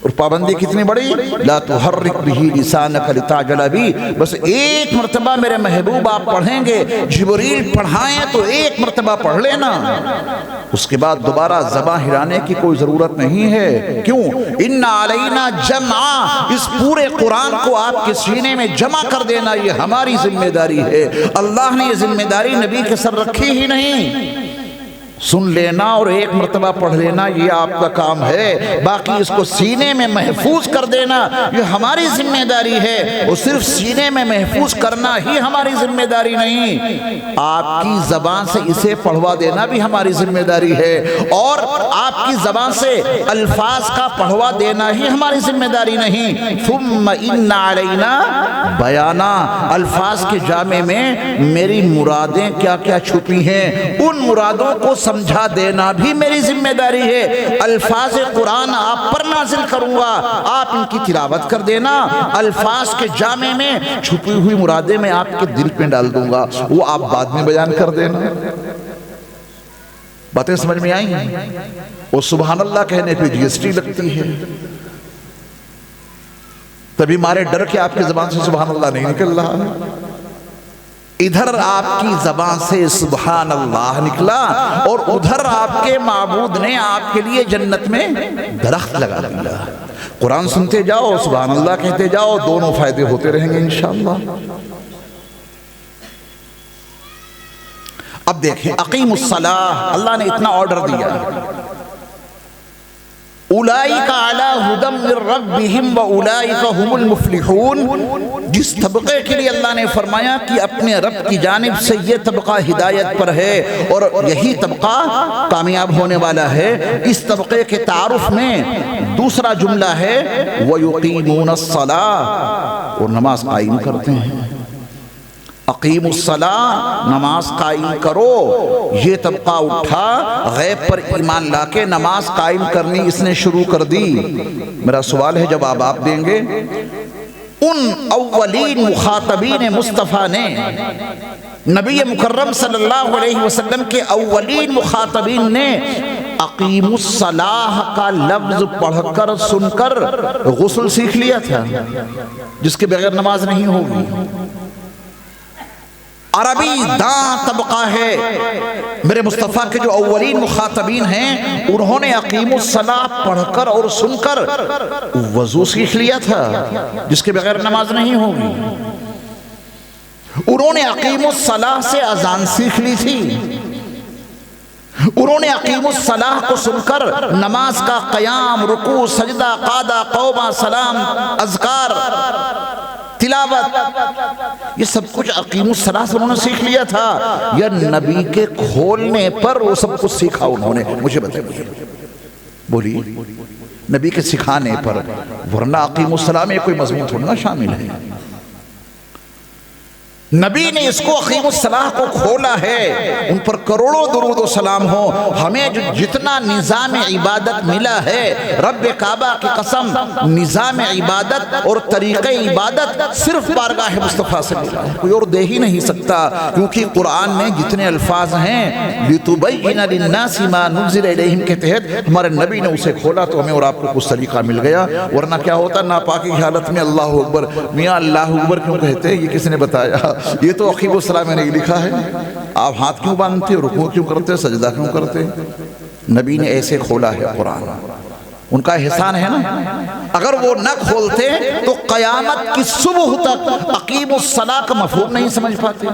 اور پابندی کتنی بڑی، لا تحرک به لسانک لتعجل به، بس ایک مرتبہ میرے محبوب آپ پڑھیں گے، جبریل پڑھائیں تو ایک مرتبہ پڑھ لینا، اس کے بعد دوبارہ زبان ہلانے کی کوئی ضرورت نہیں ہے۔ کیوں؟ ان علینا جمع، اس پورے قرآن کو آپ کے سینے میں جمع کر دینا یہ ہماری ذمہ داری ہے۔ اللہ نے یہ ذمہ داری نبی کے سر رکھی ہی نہیں۔ سن لینا اور ایک مرتبہ پڑھ لینا یہ آپ کا کام ہے، باقی اس کو سینے میں محفوظ کر دینا یہ ہماری ذمہ داری ہے۔ اور صرف سینے میں محفوظ کرنا ہی ہماری ذمہ داری نہیں، آپ کی زبان سے اسے پڑھوا دینا بھی ہماری ذمہ داری ہے، اور آپ کی زبان سے الفاظ کا پڑھوا دینا ہی ہماری ذمہ داری نہیں۔ ثم ان علینا بیانا، الفاظ کے جامع میں میری مرادیں کیا کیا چھپی ہیں ان مرادوں کو سمجھا دینا بھی میری ذمہ داری ہے۔ الفاظ قرآن آپ پر نازل کروں گا، آپ ان کی تلاوت کر دینا، الفاظ کے جامع میں چھپی ہوئی مرادیں میں آپ کے دل پہ ڈال دوں گا، وہ آپ بعد میں بیان کر دینا۔ باتیں سمجھ میں آئیں؟ اور سبحان اللہ کہنے پہ جی ایس ٹی لگتی ہے، تبھی مارے ڈر کے آپ کی زبان سے سبحان اللہ نہیں نکل رہا ہے. ادھر آپ کی زبان سے سبحان اللہ نکلا اور ادھر آپ کے معبود نے آپ کے لیے جنت میں درخت لگا دیا. قرآن سنتے جاؤ، سبحان اللہ کہتے جاؤ، دونوں فائدے ہوتے رہیں گے انشاءاللہ. اب دیکھیں اقیم الصلاۃ، اللہ نے اتنا آرڈر دیا. اولئک علی ھدی من ربہم واولئک ھم المفلحون. جس طبقے کے لیے اللہ نے فرمایا کہ اپنے رب کی جانب سے یہ طبقہ ہدایت پر ہے اور یہی طبقہ کامیاب ہونے والا ہے، اس طبقے کے تعارف میں دوسرا جملہ ہے وَيُقِيمُونَ الصَّلَاةَ، اور نماز قائم کرتے ہیں. اقیم الصلاۃ، نماز قائم کرو. یہ طبقہ اٹھا، غیب پر ایمان لا کے نماز قائم کرنی اس نے شروع کر دی. میرا سوال ہے جواب آپ دیں گے. ان اولین مخاطبین مصطفیٰ نے، نبی مکرم صلی اللہ علیہ وسلم کے اولین مخاطبین نے اقیم الصلاۃ کا لفظ پڑھ کر سن کر غسل سیکھ لیا تھا، جس کے بغیر نماز نہیں ہوگی. عربی داں طبقہ ہے. میرے مصطفیٰ کے جو اولین مخاطبین ہیں انہوں نے اقیم الصلاۃ پڑھ کر اور سن کر وضو سیکھ لیا تھا، جس کے بغیر نماز نہیں ہوگی. انہوں نے اقیم الصلاۃ سے اذان سیکھ لی تھی. انہوں نے اقیم الصلاۃ کو سن کر نماز کا قیام، رکوع، سجدہ، قعدہ، قومہ، سلام، اذکار، تلاوت، یہ سب کچھ اقیم الصلاۃ سے انہوں نے سیکھ لیا تھا یا نبی کے کھولنے پر وہ سب کچھ سیکھا انہوں نے؟ مجھے بتائیے، بولیے. نبی کے سکھانے پر، ورنہ اقیم الصلاۃ میں کوئی مضمون تھوڑا نہ شامل ہے. نبی نے اس کو اقیم الصلاۃ کو کھولا ہے. ان پر کروڑوں درود و سلام ہو. ہمیں جو جتنا نظام عبادت ملا ہے، رب کعبہ کی قسم، نظام عبادت اور طریقہ عبادت صرف بارگاہ مصطفیٰ سے ملا ہے، کوئی اور دے ہی نہیں سکتا. کیونکہ قرآن میں جتنے الفاظ ہیں لِتُبَيِّنَ لِلنَّاسِ مَا نُزِّلَ إِلَيْهِمْ کے تحت ہمارے نبی نے اسے کھولا تو ہمیں اور آپ کو کچھ طریقہ مل گیا. ورنہ کیا ہوتا ناپاکی کی حالت میں اللہ اکبر، میاں اللہ اکبر کیوں کہتے ہیں؟ یہ کس نے بتایا؟ یہ تو اقیم الصلاۃ میں نہیں لکھا ہے. آپ ہاتھ کیوں باندھتے، رکوع کیوں کرتے، سجدہ کیوں کرتے؟ نبی نے ایسے کھولا ہے قرآن. ان کا احسان ہے نا. اگر وہ نہ کھولتے تو قیامت کی صبح تک اقیم الصلاۃ کا مفہوم نہیں سمجھ پاتے.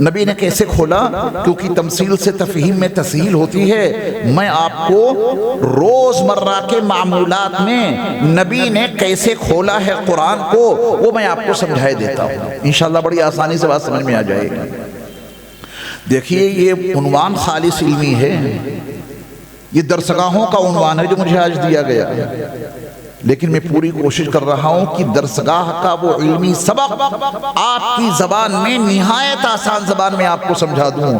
نبی نے کیسے کھولا؟ کیونکہ تمثیل سے تفہیم میں تسہیل ہوتی ہے. میں آپ کو روز مرہ کے معمولات میں نبی نے کیسے کھولا ہے قرآن کو وہ میں آپ کو سمجھائے دیتا ہوں. انشاءاللہ بڑی آسانی سے بات سمجھ میں آ جائے گی. دیکھیے یہ عنوان خالص علمی ہے. یہ درسگاہوں کا عنوان ہے جو مجھے آج دیا گیا، لیکن میں پوری کوشش کر رہا ہوں کہ درسگاہ کا وہ علمی سبق آپ کی زبان میں، نہایت آسان زبان میں آپ کو سمجھا دوں.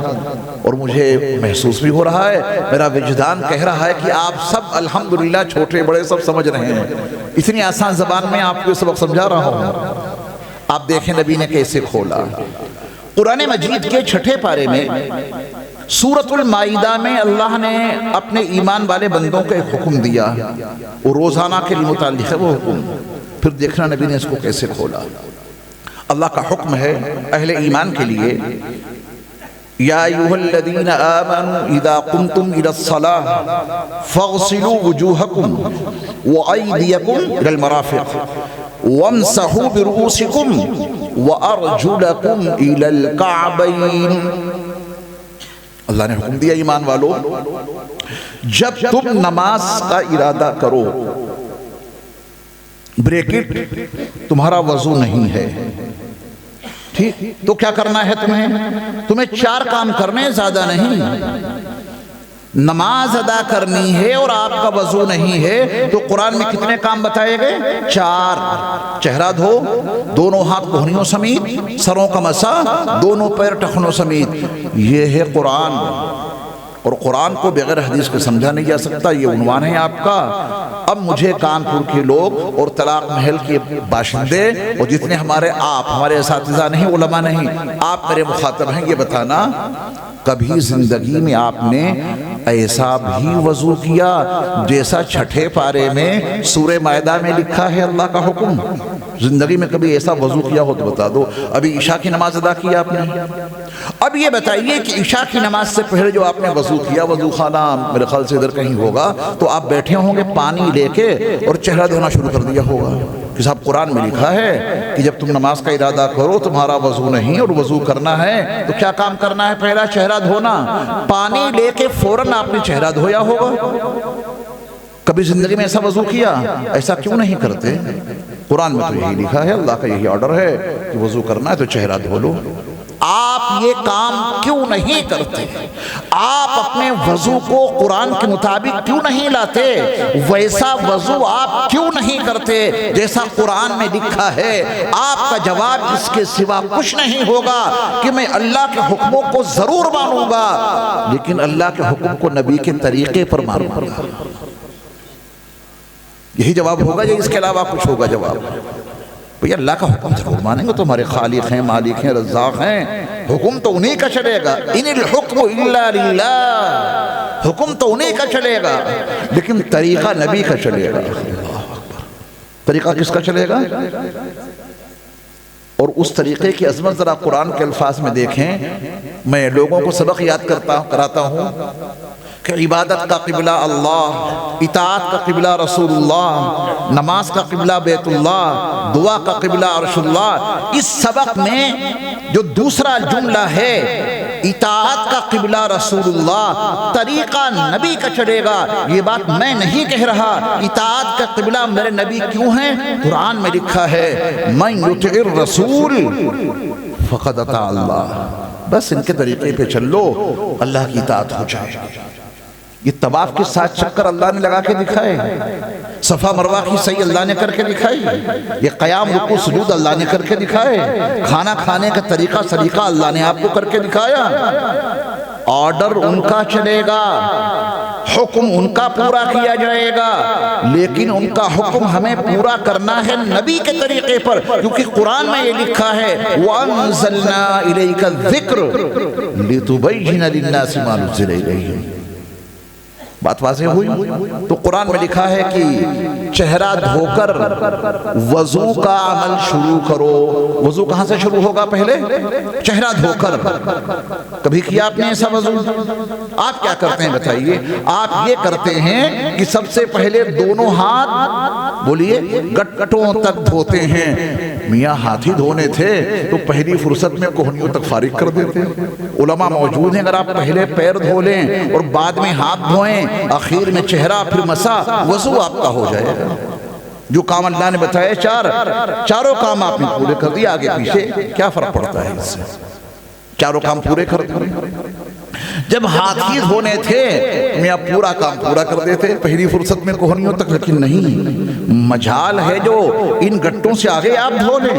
اور مجھے محسوس بھی ہو رہا ہے، میرا وجدان کہہ رہا ہے کہ آپ سب الحمدللہ چھوٹے بڑے سب سمجھ رہے ہیں. اتنی آسان زبان میں آپ کو سبق سمجھا رہا ہوں. آپ دیکھیں نبی نے کیسے کھولا. قرآن مجید کے 6 پارے میں سورۃ المائدہ میں اللہ نے اپنے ایمان والے بندوں کو ایک حکم دیا، وہ روزانہ کے لیے متعلق ہے وہ حکم. پھر دیکھنا نبی نے اس کو کیسے کھولا. اللہ کا حکم ہے اہل ایمان کے لیے، یا ایھا الذین آمنوا اذا قمتم الى الصلاۃ فاغسلوا وجوہکم وایدیکم الى المرافق وامسحوا برؤوسکم وارجلکم الى الکعبین. اللہ نے حکم دیا ایمان والو، جب تم نماز کا ارادہ کرو، بریکٹ تمہارا وضو نہیں ہے، ٹھیک، تو کیا کرنا ہے تمہیں 4 کام کرنے، زیادہ نہیں. نماز ادا کرنی ہے اور آپ کا وضو نہیں ہے تو قرآن میں کتنے کام بتائے گئے؟ 4. چہرہ دھو، دونوں ہاتھ کوہنیوں سمیت، سروں کا مسح، دونوں پیر ٹخنوں سمیت. یہ ہے قرآن. اور قرآن کو بغیر حدیث کے سمجھا نہیں جا سکتا، یہ عنوان ہے آپ کا۔ اب مجھے کانپور کے لوگ اور طلاق محل کے باشندے اور جتنے ہمارے اساتذہ نہیں، علماء نہیں، آپ میرے مخاطب ہیں، یہ بتانا کبھی زندگی میں آپ نے ایسا بھی وضو کیا جیسا چھٹے پارے میں سورہ مائدہ میں لکھا ہے اللہ کا حکم؟ زندگی میں کبھی ایسا وضو کیا ہو تو بتا دو۔ ابھی عشاء کی نماز ادا کی آپ نے، اب یہ بتائیے کہ عشاء کی نماز سے پہلے جو آپ نے وضو کیا، وضو خانہ میرے خیال سے ادھر کہیں ہوگا، تو آپ بیٹھے ہوں گے پانی لے کے اور چہرہ دھونا شروع کر دیا ہوگا کہ صاحب قرآن میں لکھا ہے کہ جب تم نماز کا ارادہ کرو تمہارا وضو نہیں اور وضو کرنا ہے تو کیا کام کرنا ہے؟ پہلا چہرہ دھونا۔ پانی لے کے فوراً آپ نے چہرہ دھویا ہوگا۔ کبھی زندگی میں ایسا وضو کیا؟ ایسا کیوں نہیں کرتے؟ قرآن میں تو یہی لکھا ہے، اللہ کا یہی آرڈر ہے کہ وضو کرنا ہے تو چہرہ دھو لو۔ آپ یہ کام کیوں نہیں کرتے؟ آپ اپنے وضو کو قرآن کے مطابق کیوں نہیں لاتے؟ ویسا وضو آپ کیوں نہیں کرتے جیسا قرآن میں لکھا ہے؟ آپ کا جواب اس کے سوا کچھ نہیں ہوگا کہ میں اللہ کے حکموں کو ضرور مانوں گا، لیکن اللہ کے حکم کو نبی کے طریقے پر مانوں گا۔ یہی جواب ہوگا یا اس کے علاوہ کچھ ہوگا جواب؟ بھئی اللہ کا حکم ضرور مانیں گے، تو ہمارے خالق ہیں، مالک ہیں، رزاق ہیں، حکم تو انہی کا چلے گا۔ ان الحکم الا للہ، حکم تو انہی کا چلے گا، لیکن طریقہ نبی کا چلے گا۔ طریقہ کس کا چلے گا؟ اور اس طریقے کی عظمت ذرا قرآن کے الفاظ میں دیکھیں۔ میں لوگوں کو سبق یاد کراتا ہوں کہ عبادت کا قبلہ اللہ، اطاعت کا قبلہ رسول اللہ، نماز کا قبلہ بیت اللہ، دعا کا قبلہ عرش اللہ۔ اس سبق میں جو دوسرا جملہ ہے اطاعت کا قبلہ رسول اللہ، طریقہ نبی کا چلے گا، یہ بات میں نہیں کہہ رہا۔ اطاعت کا قبلہ میرے نبی کیوں ہیں؟ قرآن میں لکھا ہے من یطع الرسول فقد اطاع اللہ، بس ان کے طریقے پہ چل لو، اللہ کی اطاعت ہو جائے۔ یہ طواف کے ساتھ چکر اللہ نے لگا کے دکھائے، صفا مروہ کی صحیح اللہ نے کر کے دکھائی، یہ قیام رکوع سجود اللہ نے کر کے دکھائے، کھانا کھانے کا طریقہ سلیقہ اللہ نے آپ کو کر کے دکھایا۔ آرڈر ان کا چلے گا، حکم ان کا پورا کیا جائے گا، لیکن ان کا حکم ہمیں پورا کرنا ہے نبی کے طریقے پر، کیونکہ قرآن میں یہ لکھا ہے وَأَنزَلْنَا إِلَيْكَ الذِّكْرَ لِتُبَيِّنَ لِلنَّاسِ مَا نُزِّلَ إِلَيْهِمْ۔ بات واضح ہوئی؟ تو قرآن میں لکھا ہے کہ چہرہ دھو کر وضو کا عمل شروع کرو۔ وضو کہاں سے شروع ہوگا؟ پہلے چہرہ دھو کر۔ کبھی کیا آپ نے ایسا وضو؟ آپ کیا کرتے ہیں بتائیے؟ آپ یہ کرتے ہیں کہ سب سے پہلے دونوں ہاتھ بولیے گٹوں تک دھوتے ہیں۔ میاں ہاتھی دھونے تھے تو پہلی فرصت میں کوہنیوں تک فارغ کر دیتے۔ علماء موجود ہیں، اگر آپ پہلے پیر دھو لیں اور بعد میں ہاتھ دھوئیں، آخر میں چہرہ پھر مسا، وضو آپ کا ہو جائے گا۔ جو کام اللہ نے بتائے چاروں کام آپ نے پورے کر دیا، آگے پیچھے کیا فرق پڑتا ہے اس سے؟ چاروں کام پورے کر دیں۔ جب ہاتھی دھونے تھے میاں پورا کام پورا کر دیتے پہلی فرصت میں کوہنیوں تک، لیکن نہیں، مجال ہے جو ان گٹوں سے آگے آپ دھو لیں۔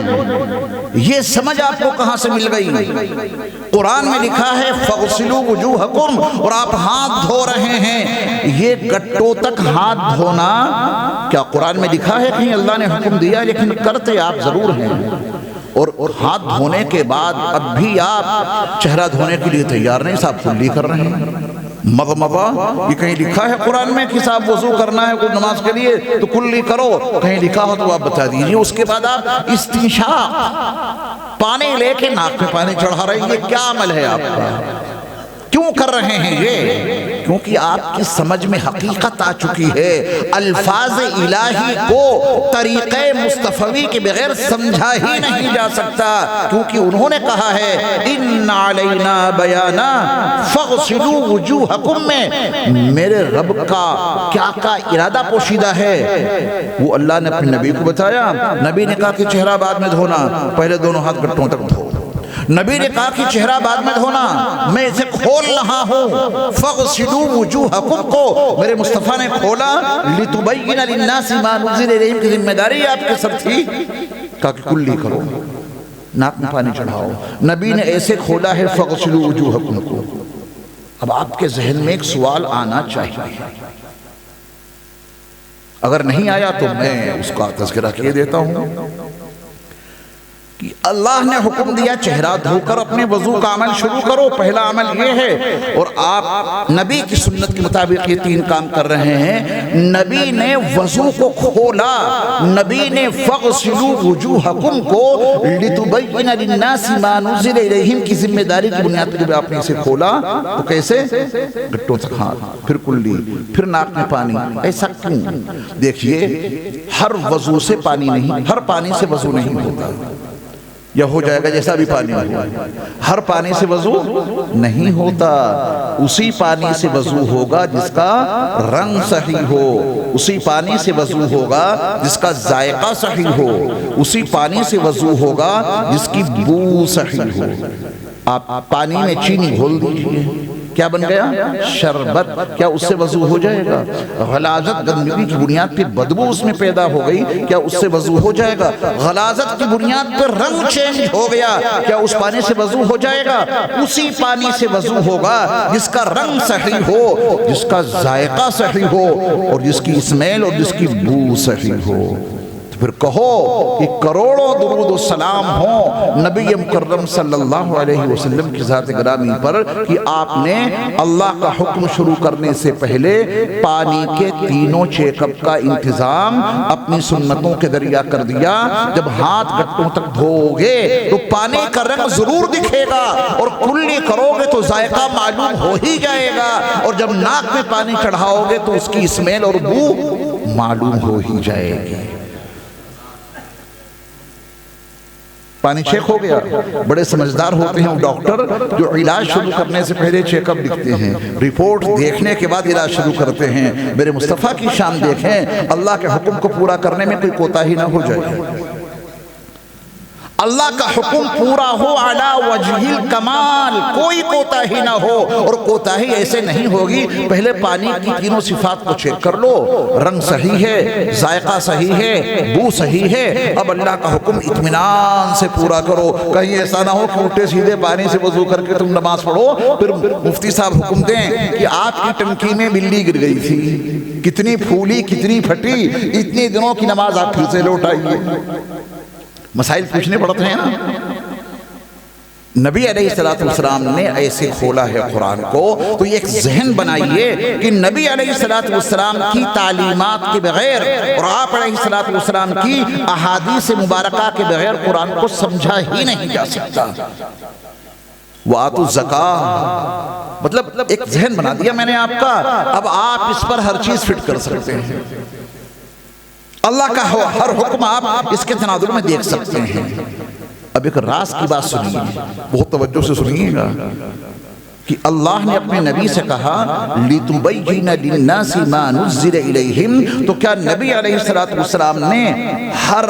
یہ سمجھ آپ کو کہاں سے مل گئی؟ قرآن میں لکھا ہے فَغْسِلُوا وُجُوهَكُمْ، اور آپ ہاتھ دھو رہے ہیں۔ یہ گٹوں تک ہاتھ دھونا کیا قرآن میں لکھا ہے؟ کہیں اللہ نے حکم دیا، لیکن کرتے آپ ضرور ہیں۔ اور ہاتھ دھونے کے بعد اب بھی آپ چہرہ دھونے کے لیے تیار نہیں، صاحب کلی کر رہے ہیں۔ مضمضہ یہ کہیں لکھا ہے قرآن میں کہ صاحب وضو کرنا ہے کوئی نماز کے لیے تو کلی کرو؟ کہیں لکھا ہو تو آپ بتا دیجئے۔ اس کے بعد آپ استنشاق، پانی لے کے ناک میں پانی چڑھا رہے ہیں، یہ کیا عمل ہے آپ کا؟ کیوں کر رہے ہیں یہ؟ کیونکہ آپ کی سمجھ میں حقیقت آ چکی ہے، الفاظ الہی کو طریقہ مصطفی کے بغیر سمجھا ہی نہیں جا سکتا، کیونکہ انہوں نے کہا ہے ان علینا بیانا فاغسلوا وجوہکم میں میرے رب کا کیا ارادہ پوشیدہ ہے وہ اللہ نے اپنے نبی کو بتایا۔ نبی نے کہا کہ چہرہ بعد میں دھونا، پہلے دونوں ہاتھ گٹوں تک دھو۔ نبی نے کہا کہ چہرہ بعد میں دھونا، میں اسے کھول رہا ہوں، فَغْسِلُوا وُجُوهَكُمْ کو میرے مصطفیٰ نے کھولا، لِتُبَيِّنَ لِلنَّاسِ مَا نُزِّلَ إِلَيْهِمْ کی ذمہ داری آپ کے سر تھی۔ کہا کہ کلی کرو، ناک میں پانی چڑھاؤ۔ نبی نے ایسے کھولا ہے فَغْسِلُوا وُجُوهَكُمْ کو۔ اب آپ کے ذہن میں ایک سوال آنا چاہیے، اگر نہیں آیا تو میں اس کا تذکرہ کیے دیتا ہوں کہ اللہ نے حکم دیا چہرہ دھو کر اپنے وضو کا عمل شروع کرو، پہلا عمل یہ ہے، اور آپ نبی کی سنت کے مطابق یہ 3 کام کر رہے ہیں۔ نبی نے وضو کو کھولا، نبی نے فَغْسِلُوا وُجُوهَكُمْ کو لِتُبَيِّنَ لِلنَّاسِ مَا نُزِّلَ إِلَيْهِمْ کی ذمہ داری کی بنیاد پر جب آپ نے اسے کھولا تو کیسے؟ گھٹوں تک ہاتھ، پھر کلی، پھر ناک میں پانی، ایسا کیوں؟ دیکھیے ہر وضو سے پانی نہیں، ہر پانی سے وضو نہیں ہوتا، یا ہو جائے گا جیسا بھی پانی ہو، ہر پانی سے وضو نہیں ہوتا، اسی پانی سے وضو ہوگا جس کا رنگ صحیح ہو، اسی پانی سے وضو ہوگا جس کا ذائقہ صحیح ہو، اسی پانی سے وضو ہوگا جس کی بو صحیح ہو۔ آپ پانی میں چینی گھول دیجئے، کیا بن گیا؟ شربت، کیا اس سے وضو ہو جائے گا؟ غلاظت گندگی کی بنیاد پر بدبو اس میں پیدا ہو گئی، کیا اس سے وضو ہو جائے گا؟ غلاظت کی بنیاد پر رنگ چینج ہو گیا، کیا اس پانی سے وضو ہو جائے گا؟ اسی پانی سے وضو ہوگا جس کا رنگ صحیح ہو، جس کا ذائقہ صحیح ہو، اور جس کی اسمیل اور جس کی بو صحیح ہو۔ پھر کہو کہ کروڑوں درود و سلام ہوں نبی مکرم صلی اللہ علیہ وسلم کی ذات گرامی پر کہ آپ نے اللہ کا حکم شروع کرنے سے پہلے پانی کے تینوں چیک اپ کا انتظام اپنی سنتوں کے ذریعہ کر دیا۔ جب ہاتھ گھٹوں تک دھو گے تو پانی کا رنگ ضرور دکھے گا، اور کلی کرو گے تو ذائقہ معلوم ہو ہی جائے گا، اور جب ناک میں پانی چڑھاؤ گے تو اس کی اسمیل اور بو معلوم ہو ہی جائے گی۔ پانی چیک ہو گیا، بڑے سمجھدار ہوتے ہیں وہ ڈاکٹر جو علاج شروع کرنے سے پہلے چیک اپ لکھتے ہیں، رپورٹ دیکھنے کے بعد علاج شروع کرتے ہیں۔ میرے مصطفیٰ کی شان دیکھیں، اللہ کے حکم کو پورا کرنے میں کوئی کوتاہی نہ ہو جائے، اللہ کا حکم پورا ہو علی وجہ الکمال، کوئی کوتاہی نہ ہو، اور کوتاہی ایسے نہیں ہوگی۔ پہلے پانی کی تینوں صفات کو چیک کر لو، رنگ صحیح ہے، ذائقہ صحیح ہے، بو صحیح ہے، اب اللہ کا حکم اطمینان سے پورا کرو۔ کہیں ایسا نہ ہو کہ الٹے سیدھے پانی سے وضو کر کے تم نماز پڑھو، پھر مفتی صاحب حکم دیں کہ آپ کی ٹنکی میں بلی گر گئی تھی، کتنی پھولی کتنی پھٹی، اتنے دنوں کی نماز آپ پھر سے لوٹائیے۔ مسائل پوچھنے پڑتے ہیں نا۔ نبی علیہ السلام نے ایسے کھولا ہے قرآن کو، تو یہ ایک ذہن بنائیے کہ نبی علیہ السلام کی تعلیمات کے بغیر اور آپ علیہ السلام کی احادیث مبارکہ کے بغیر قرآن کو سمجھا ہی نہیں جا سکتا۔ وَآتُوا الزَّکَاۃَ، مطلب ایک ذہن بنا دیا میں نے آپ کا، اب آپ اس پر ہر چیز فٹ کر سکتے ہیں۔ اللہ کا ہر حکم آپ اس کے تناظر میں دیکھ سکتے ہیں۔ اب ایک راز کی بات سنیے، بہت توجہ سے سنیے گا کہ اللہ نے اپنے نبی سے کہا لِتُبَيِّنَ لِلنَّاسِ مَا نُزِّلَ إِلَيْهِمْ، تو کیا نبی علیہ السلام نے ہر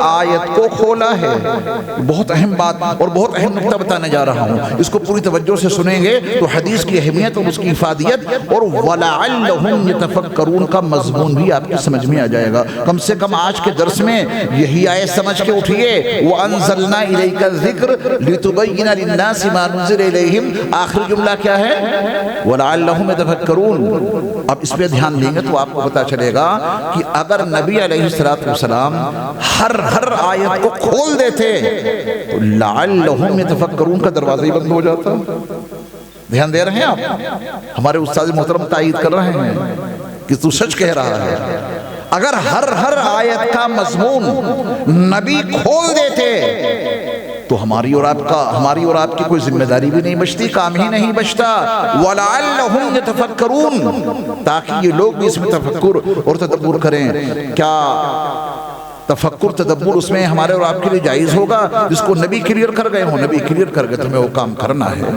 آیت کو کھولا ہے؟ بہت اہم بات اور بہت اہم نقطہ بتانے جا رہا ہوں، اس کو پوری توجہ سے سنیں گے تو حدیث کی اہمیت اور اس کی افادیت اور وَلَعَلَّهُمْ يَتَفَكَّرُونَ کا مضمون بھی آپ کی سمجھ میں آ جائے گا۔ کم سے کم آج کے درس میں یہی آیت سمجھ کے اٹھئے، وَأَنزَلْنَا إِلَيْكَ الذِّكْرَ لِتُبَيِّنَ لِلنَّاسِ مَا نُزِّلَ إِلَيْهِمْ، آخر جملہ کیا ہے؟ وَلَعَلَّهُمْ يَتَفَكَّرُونَ۔ اب اس پہ دھیان دیں گے تو آپ کو پتا چلے گا کہ اگر نبی علیہ السلام ہر آیت کو کھول دیتے تو لَعَلَّهُمْ يَتَفَكَّرُونَ کا دروازہ ہی بند ہو جاتا۔ دھیان دے رہے ہیں آپ؟ ہمارے استاد محترم تائید کر رہے ہیں کہ تو سچ کہہ رہا ہے۔ اگر ہر آیت کا مضمون نبی کھول دیتے تو ہماری اور آپ کی کوئی ذمہ داری بھی نہیں بچتی، کام ہی نہیں بچتا۔ وَلَعَلَّهُمْ يَتَفَكَّرُونَ، تاکہ یہ لوگ بھی اس میں تفکر اور تدبر کریں۔ کیا تفکر تدبر اس میں ہمارے اور آپ کے لیے جائز ہوگا؟ جس کو نبی کلیئر کر گئے ہوں، نبی کلیئر کر گئے، تمہیں وہ کام کرنا ہے،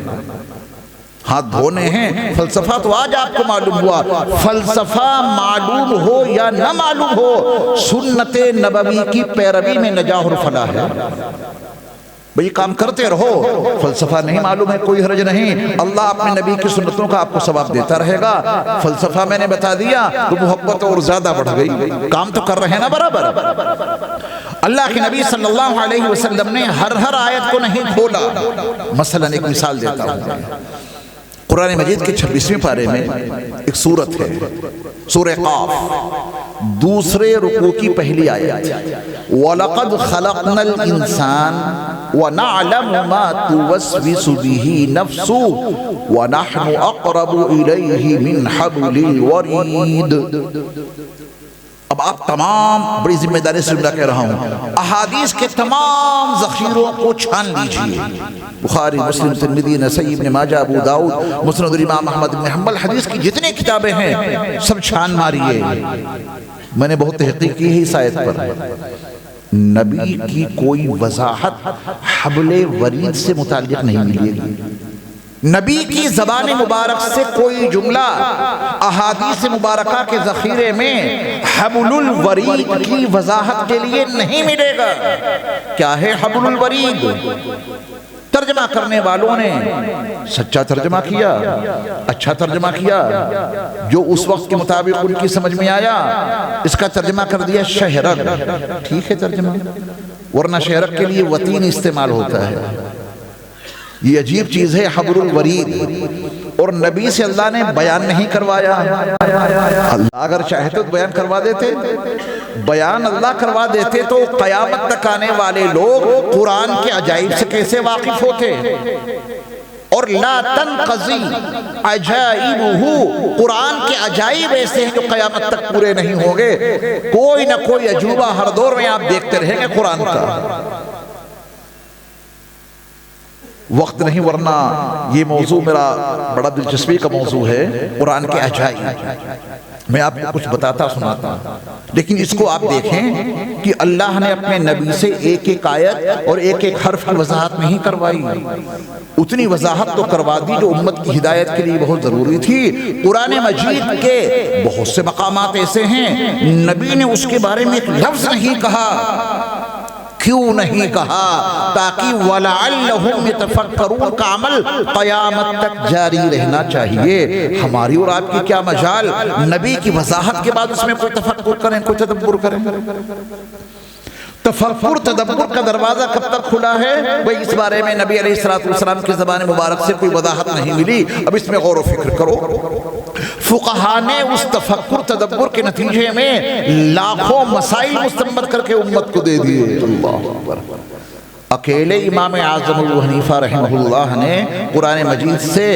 ہاتھ دھونے ہیں۔ فلسفہ تو آج آپ کو معلوم ہوا، فلسفہ معلوم ہو یا نہ معلوم ہو، سنت نبوی کی پیروی میں نجاح اور فلاح ہے۔ بھئی کام کرتے رہو، فلسفہ نہیں معلوم ہے کوئی حرج نہیں، اللہ اپنے نبی کی سنتوں کا آپ کو ثواب دیتا رہے گا۔ فلسفہ میں نے بتا دیا تو محبت اور زیادہ بڑھ گئی، کام تو کر رہے ہیں نا برابر۔ اللہ کے نبی صلی اللہ علیہ وسلم نے ہر آیت کو نہیں کھولا۔ مثلا ایک مثال دیتا ہوں، قرآن مجید کے 26ویں پارے میں ایک سورت ہے، سورہ قاف، دوسرے رکوع کی پہلی آیت، وَلَقَدْ خَلَقْنَا الْإِنسَانَ وَنَعْلَمُ مَا تُوَسْوِسُ بِهِ نَفْسُهُ وَنَحْنُ أَقْرَبُ إِلَيْهِ مِنْ حَبْلِ الْوَرِيدِ۔ اب آپ تمام بڑی ذمہ داری سے جملہ کہہ رہا ہوں، احادیث کے تمام ذخیروں کو چھان لیجئے، بخاری، مسلم، ترمذی، نسائی، ابن ماجہ، ابو داؤد، مسند الامام احمد بن حنبل، حدیث کی جتنے کتابیں ہیں سب چھان ماریے۔ میں نے بہت تحقیق کی ہے اس آیت پر، نبی کی کوئی وضاحت حبل ورید سے متعلق نہیں ملے گی، نبی کی زبان مبارک سے کوئی جملہ احادیث مبارکہ کے ذخیرے میں حبل الورید کی وضاحت کے لیے نہیں ملے گا۔ کیا ہے حبل الورید؟ ترجمہ کرنے والوں نے سچا ترجمہ کیا، اچھا ترجمہ کیا، جو اس وقت کے مطابق ان کی سمجھ میں آیا، اس کا ترجمہ کر دیا شہرک۔ ٹھیک ہے ترجمہ، ورنہ شہرک کے لیے وطین استعمال ہوتا ہے۔ یہ عجیب چیز ہے حبل الورید، اور نبی سے اللہ نے بیان نہیں کروایا۔ اللہ اگر چاہتے تو بیان کروا دیتے، بیان اللہ کروا دیتے تو قیامت تک آنے والے لوگ قرآن کے عجائب سے کیسے واقف ہوتے؟ اور لا تنقضی عجائبہ، قرآن کے عجائب ایسے ہیں جو قیامت تک پورے نہیں ہوں گے، کوئی نہ کوئی عجوبہ ہر دور میں آپ دیکھتے رہیں گے قرآن کا۔ وقت نہیں، ورنہ یہ موضوع میرا بڑا دلچسپی کا موضوع ہے، قرآن کے عجائب۔ میں آپ کو کچھ بتاتا سناتا ہوں، لیکن اس کو آپ دیکھیں کہ اللہ نے اپنے نبی سے ایک ایک آیت اور ایک ایک حرف کی وضاحت نہیں کروائی، اتنی وضاحت تو کروا دی جو امت کی ہدایت کے لیے بہت ضروری تھی۔ قرآن مجید کے بہت سے مقامات ایسے ہیں نبی نے اس کے بارے میں ایک لفظ نہیں کہا۔ کیوں نہیں کہا؟ تاکہ وَلَعَلَّهُمْ يَتَفَكَّرُونَ کا عمل قیامت تک جاری رہنا چاہیے۔ ہماری اور آپ کی کیا مجال نبی کی وضاحت کے بعد اس میں کوئی تفکر کریں، کوئی تدبر کریں؟ تفکر تدبر کا دروازہ کب تک کھلا ہے؟ بھئی اس بارے میں نبی علیہ السلام کی زبان مبارک سے کوئی وضاحت نہیں ملی، اب اس میں غور و فکر کرو۔ فقہا نے اس تفکر تدبر کے نتیجے میں لاکھوں مسائل مستنبط کر کے امت کو دے دیے۔ اللہ اکبر۔ اکیلے امام اعظم ابو حنیفہ رحمہ اللہ نے قرآن مجید سے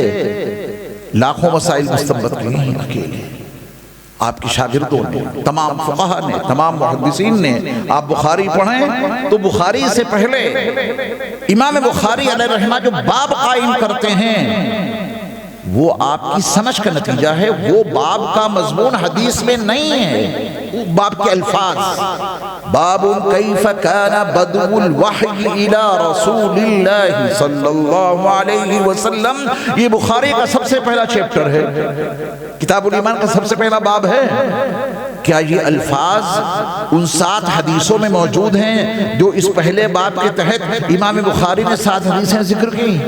لاکھوں مسائل مستنبط کیے ہیں، اکیلے۔ آپ کی شاگردوں نے، تمام فقہا نے، تمام محدثین نے۔ آپ بخاری پڑھیں تو بخاری سے پہلے امام بخاری علیہ رحمہ جو باب قائم کرتے ہیں وہ آپ کی سمجھ کا نتیجہ ہے، وہ باب کا مضمون حدیث میں نہیں ہے، باب کے الفاظ۔ باب کیف کان بدء الوحی الی رسول اللہ صلی اللہ علیہ وسلم، یہ بخاری کا سب سے پہلا چیپٹر ہے، کتاب الایمان کا سب سے پہلا باب ہے۔ کیا یہ الفاظ ان 7 حدیثوں میں موجود ہیں جو اس پہلے باب کے تحت امام بخاری نے 7 حدیثیں ذکر کی؟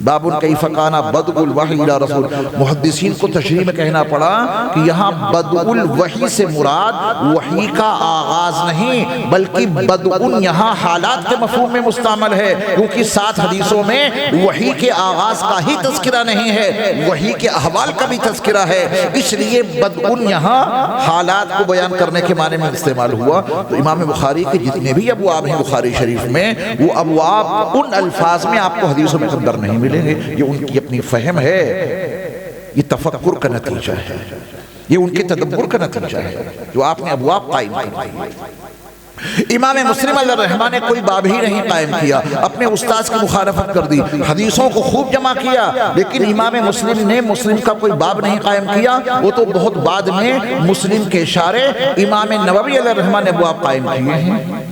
باب کیف کان بدء الوحی الی رسول، محدثین کو تشریح میں کہنا پڑا کہ یہاں بدء الوحی سے مراد وحی کا آغاز نہیں، بلکہ بدء یہاں حالات کے مفہوم میں مستعمل ہے، کیونکہ 7 حدیثوں میں وحی کے آغاز کا ہی تذکرہ نہیں ہے، وحی کے احوال کا بھی تذکرہ ہے، اس لیے بدء یہاں حالات کو بیان کرنے کے معنی میں استعمال ہوا۔ تو امام بخاری کے جتنے بھی ابواب ہیں بخاری شریف میں، وہ ابواب ان الفاظ میں آپ کو حدیثوں میں اندر نہیں ملیں گے، یہ ان کی اپنی فہم ہے، یہ تفکر کا نتیجہ ہے، یہ ان کے تدبر کا نتیجہ ہے جو آپ نے ابواب قائم کر دی۔ امام مسلم علیہ الرحمہ نے کوئی باب ہی نہیں قائم کیا، اپنے استاذ کی مخالفت کر دی، حدیثوں کو خوب جمع کیا، لیکن امام مسلم نے مسلم کا کوئی باب نہیں قائم کیا، وہ تو بہت بعد میں مسلم کے اشارے امام نووی علیہ الرحمہ نے ابواب قائم کیے ہیں۔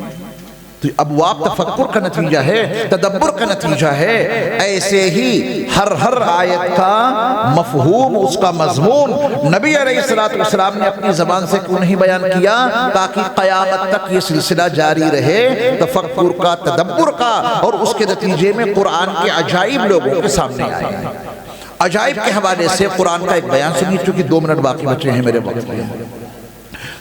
تو ابواب تفکر کا نتیجہ ہے، تدبر کا نتیجہ ہے۔ ایسے ہی ہر آیت کا مفہوم، اس کا مضمون نبی علیہ السلام نے اپنی زبان سے کیوں نہیں بیان کیا؟ تاکہ قیامت تک یہ سلسلہ جاری رہے، تفکر کا، تدبر کا، اور اس کے نتیجے میں قرآن کے عجائب لوگوں کے سامنے آئے۔ عجائب کے حوالے سے قرآن کا ایک بیان سنیے، چونکہ 2 منٹ باقی بچے ہیں میرے وقت میں۔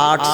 8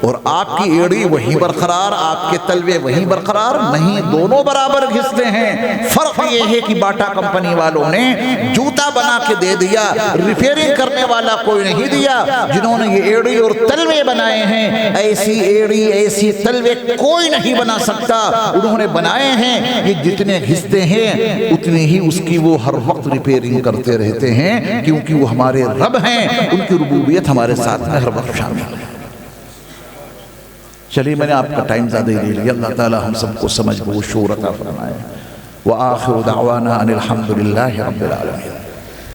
اور آپ کی ایڑی وہیں برقرار، آپ کے تلوے وہیں برقرار نہیں، دونوں برابر گھستے ہیں۔ فرق یہ ہے کہ باٹا کمپنی والوں نے جوتا بنا کے دے دیا، ریپیئرنگ کرنے والا کوئی نہیں دیا۔ جنہوں نے یہ ایڑی اور تلوے بنائے ہیں، ایسی ایڑی ایسی تلوے کوئی نہیں بنا سکتا۔ انہوں نے بنائے ہیں، یہ جتنے گھستے ہیں اتنی ہی اس کی وہ ہر وقت ریپیئرنگ کرتے رہتے ہیں، کیونکہ وہ ہمارے رب ہیں، ان کی ربوبیت ہمارے ساتھ میں ہر وقت شامل ہے۔ چلیے میں نے آپ کا ٹائم زیادہ ہی لے لیا، اللہ تعالی ہم سب کو سمجھ بوجھ شعور عطا فرمائے۔ وآخر دعوانا ان الحمد للہ رب العالمین۔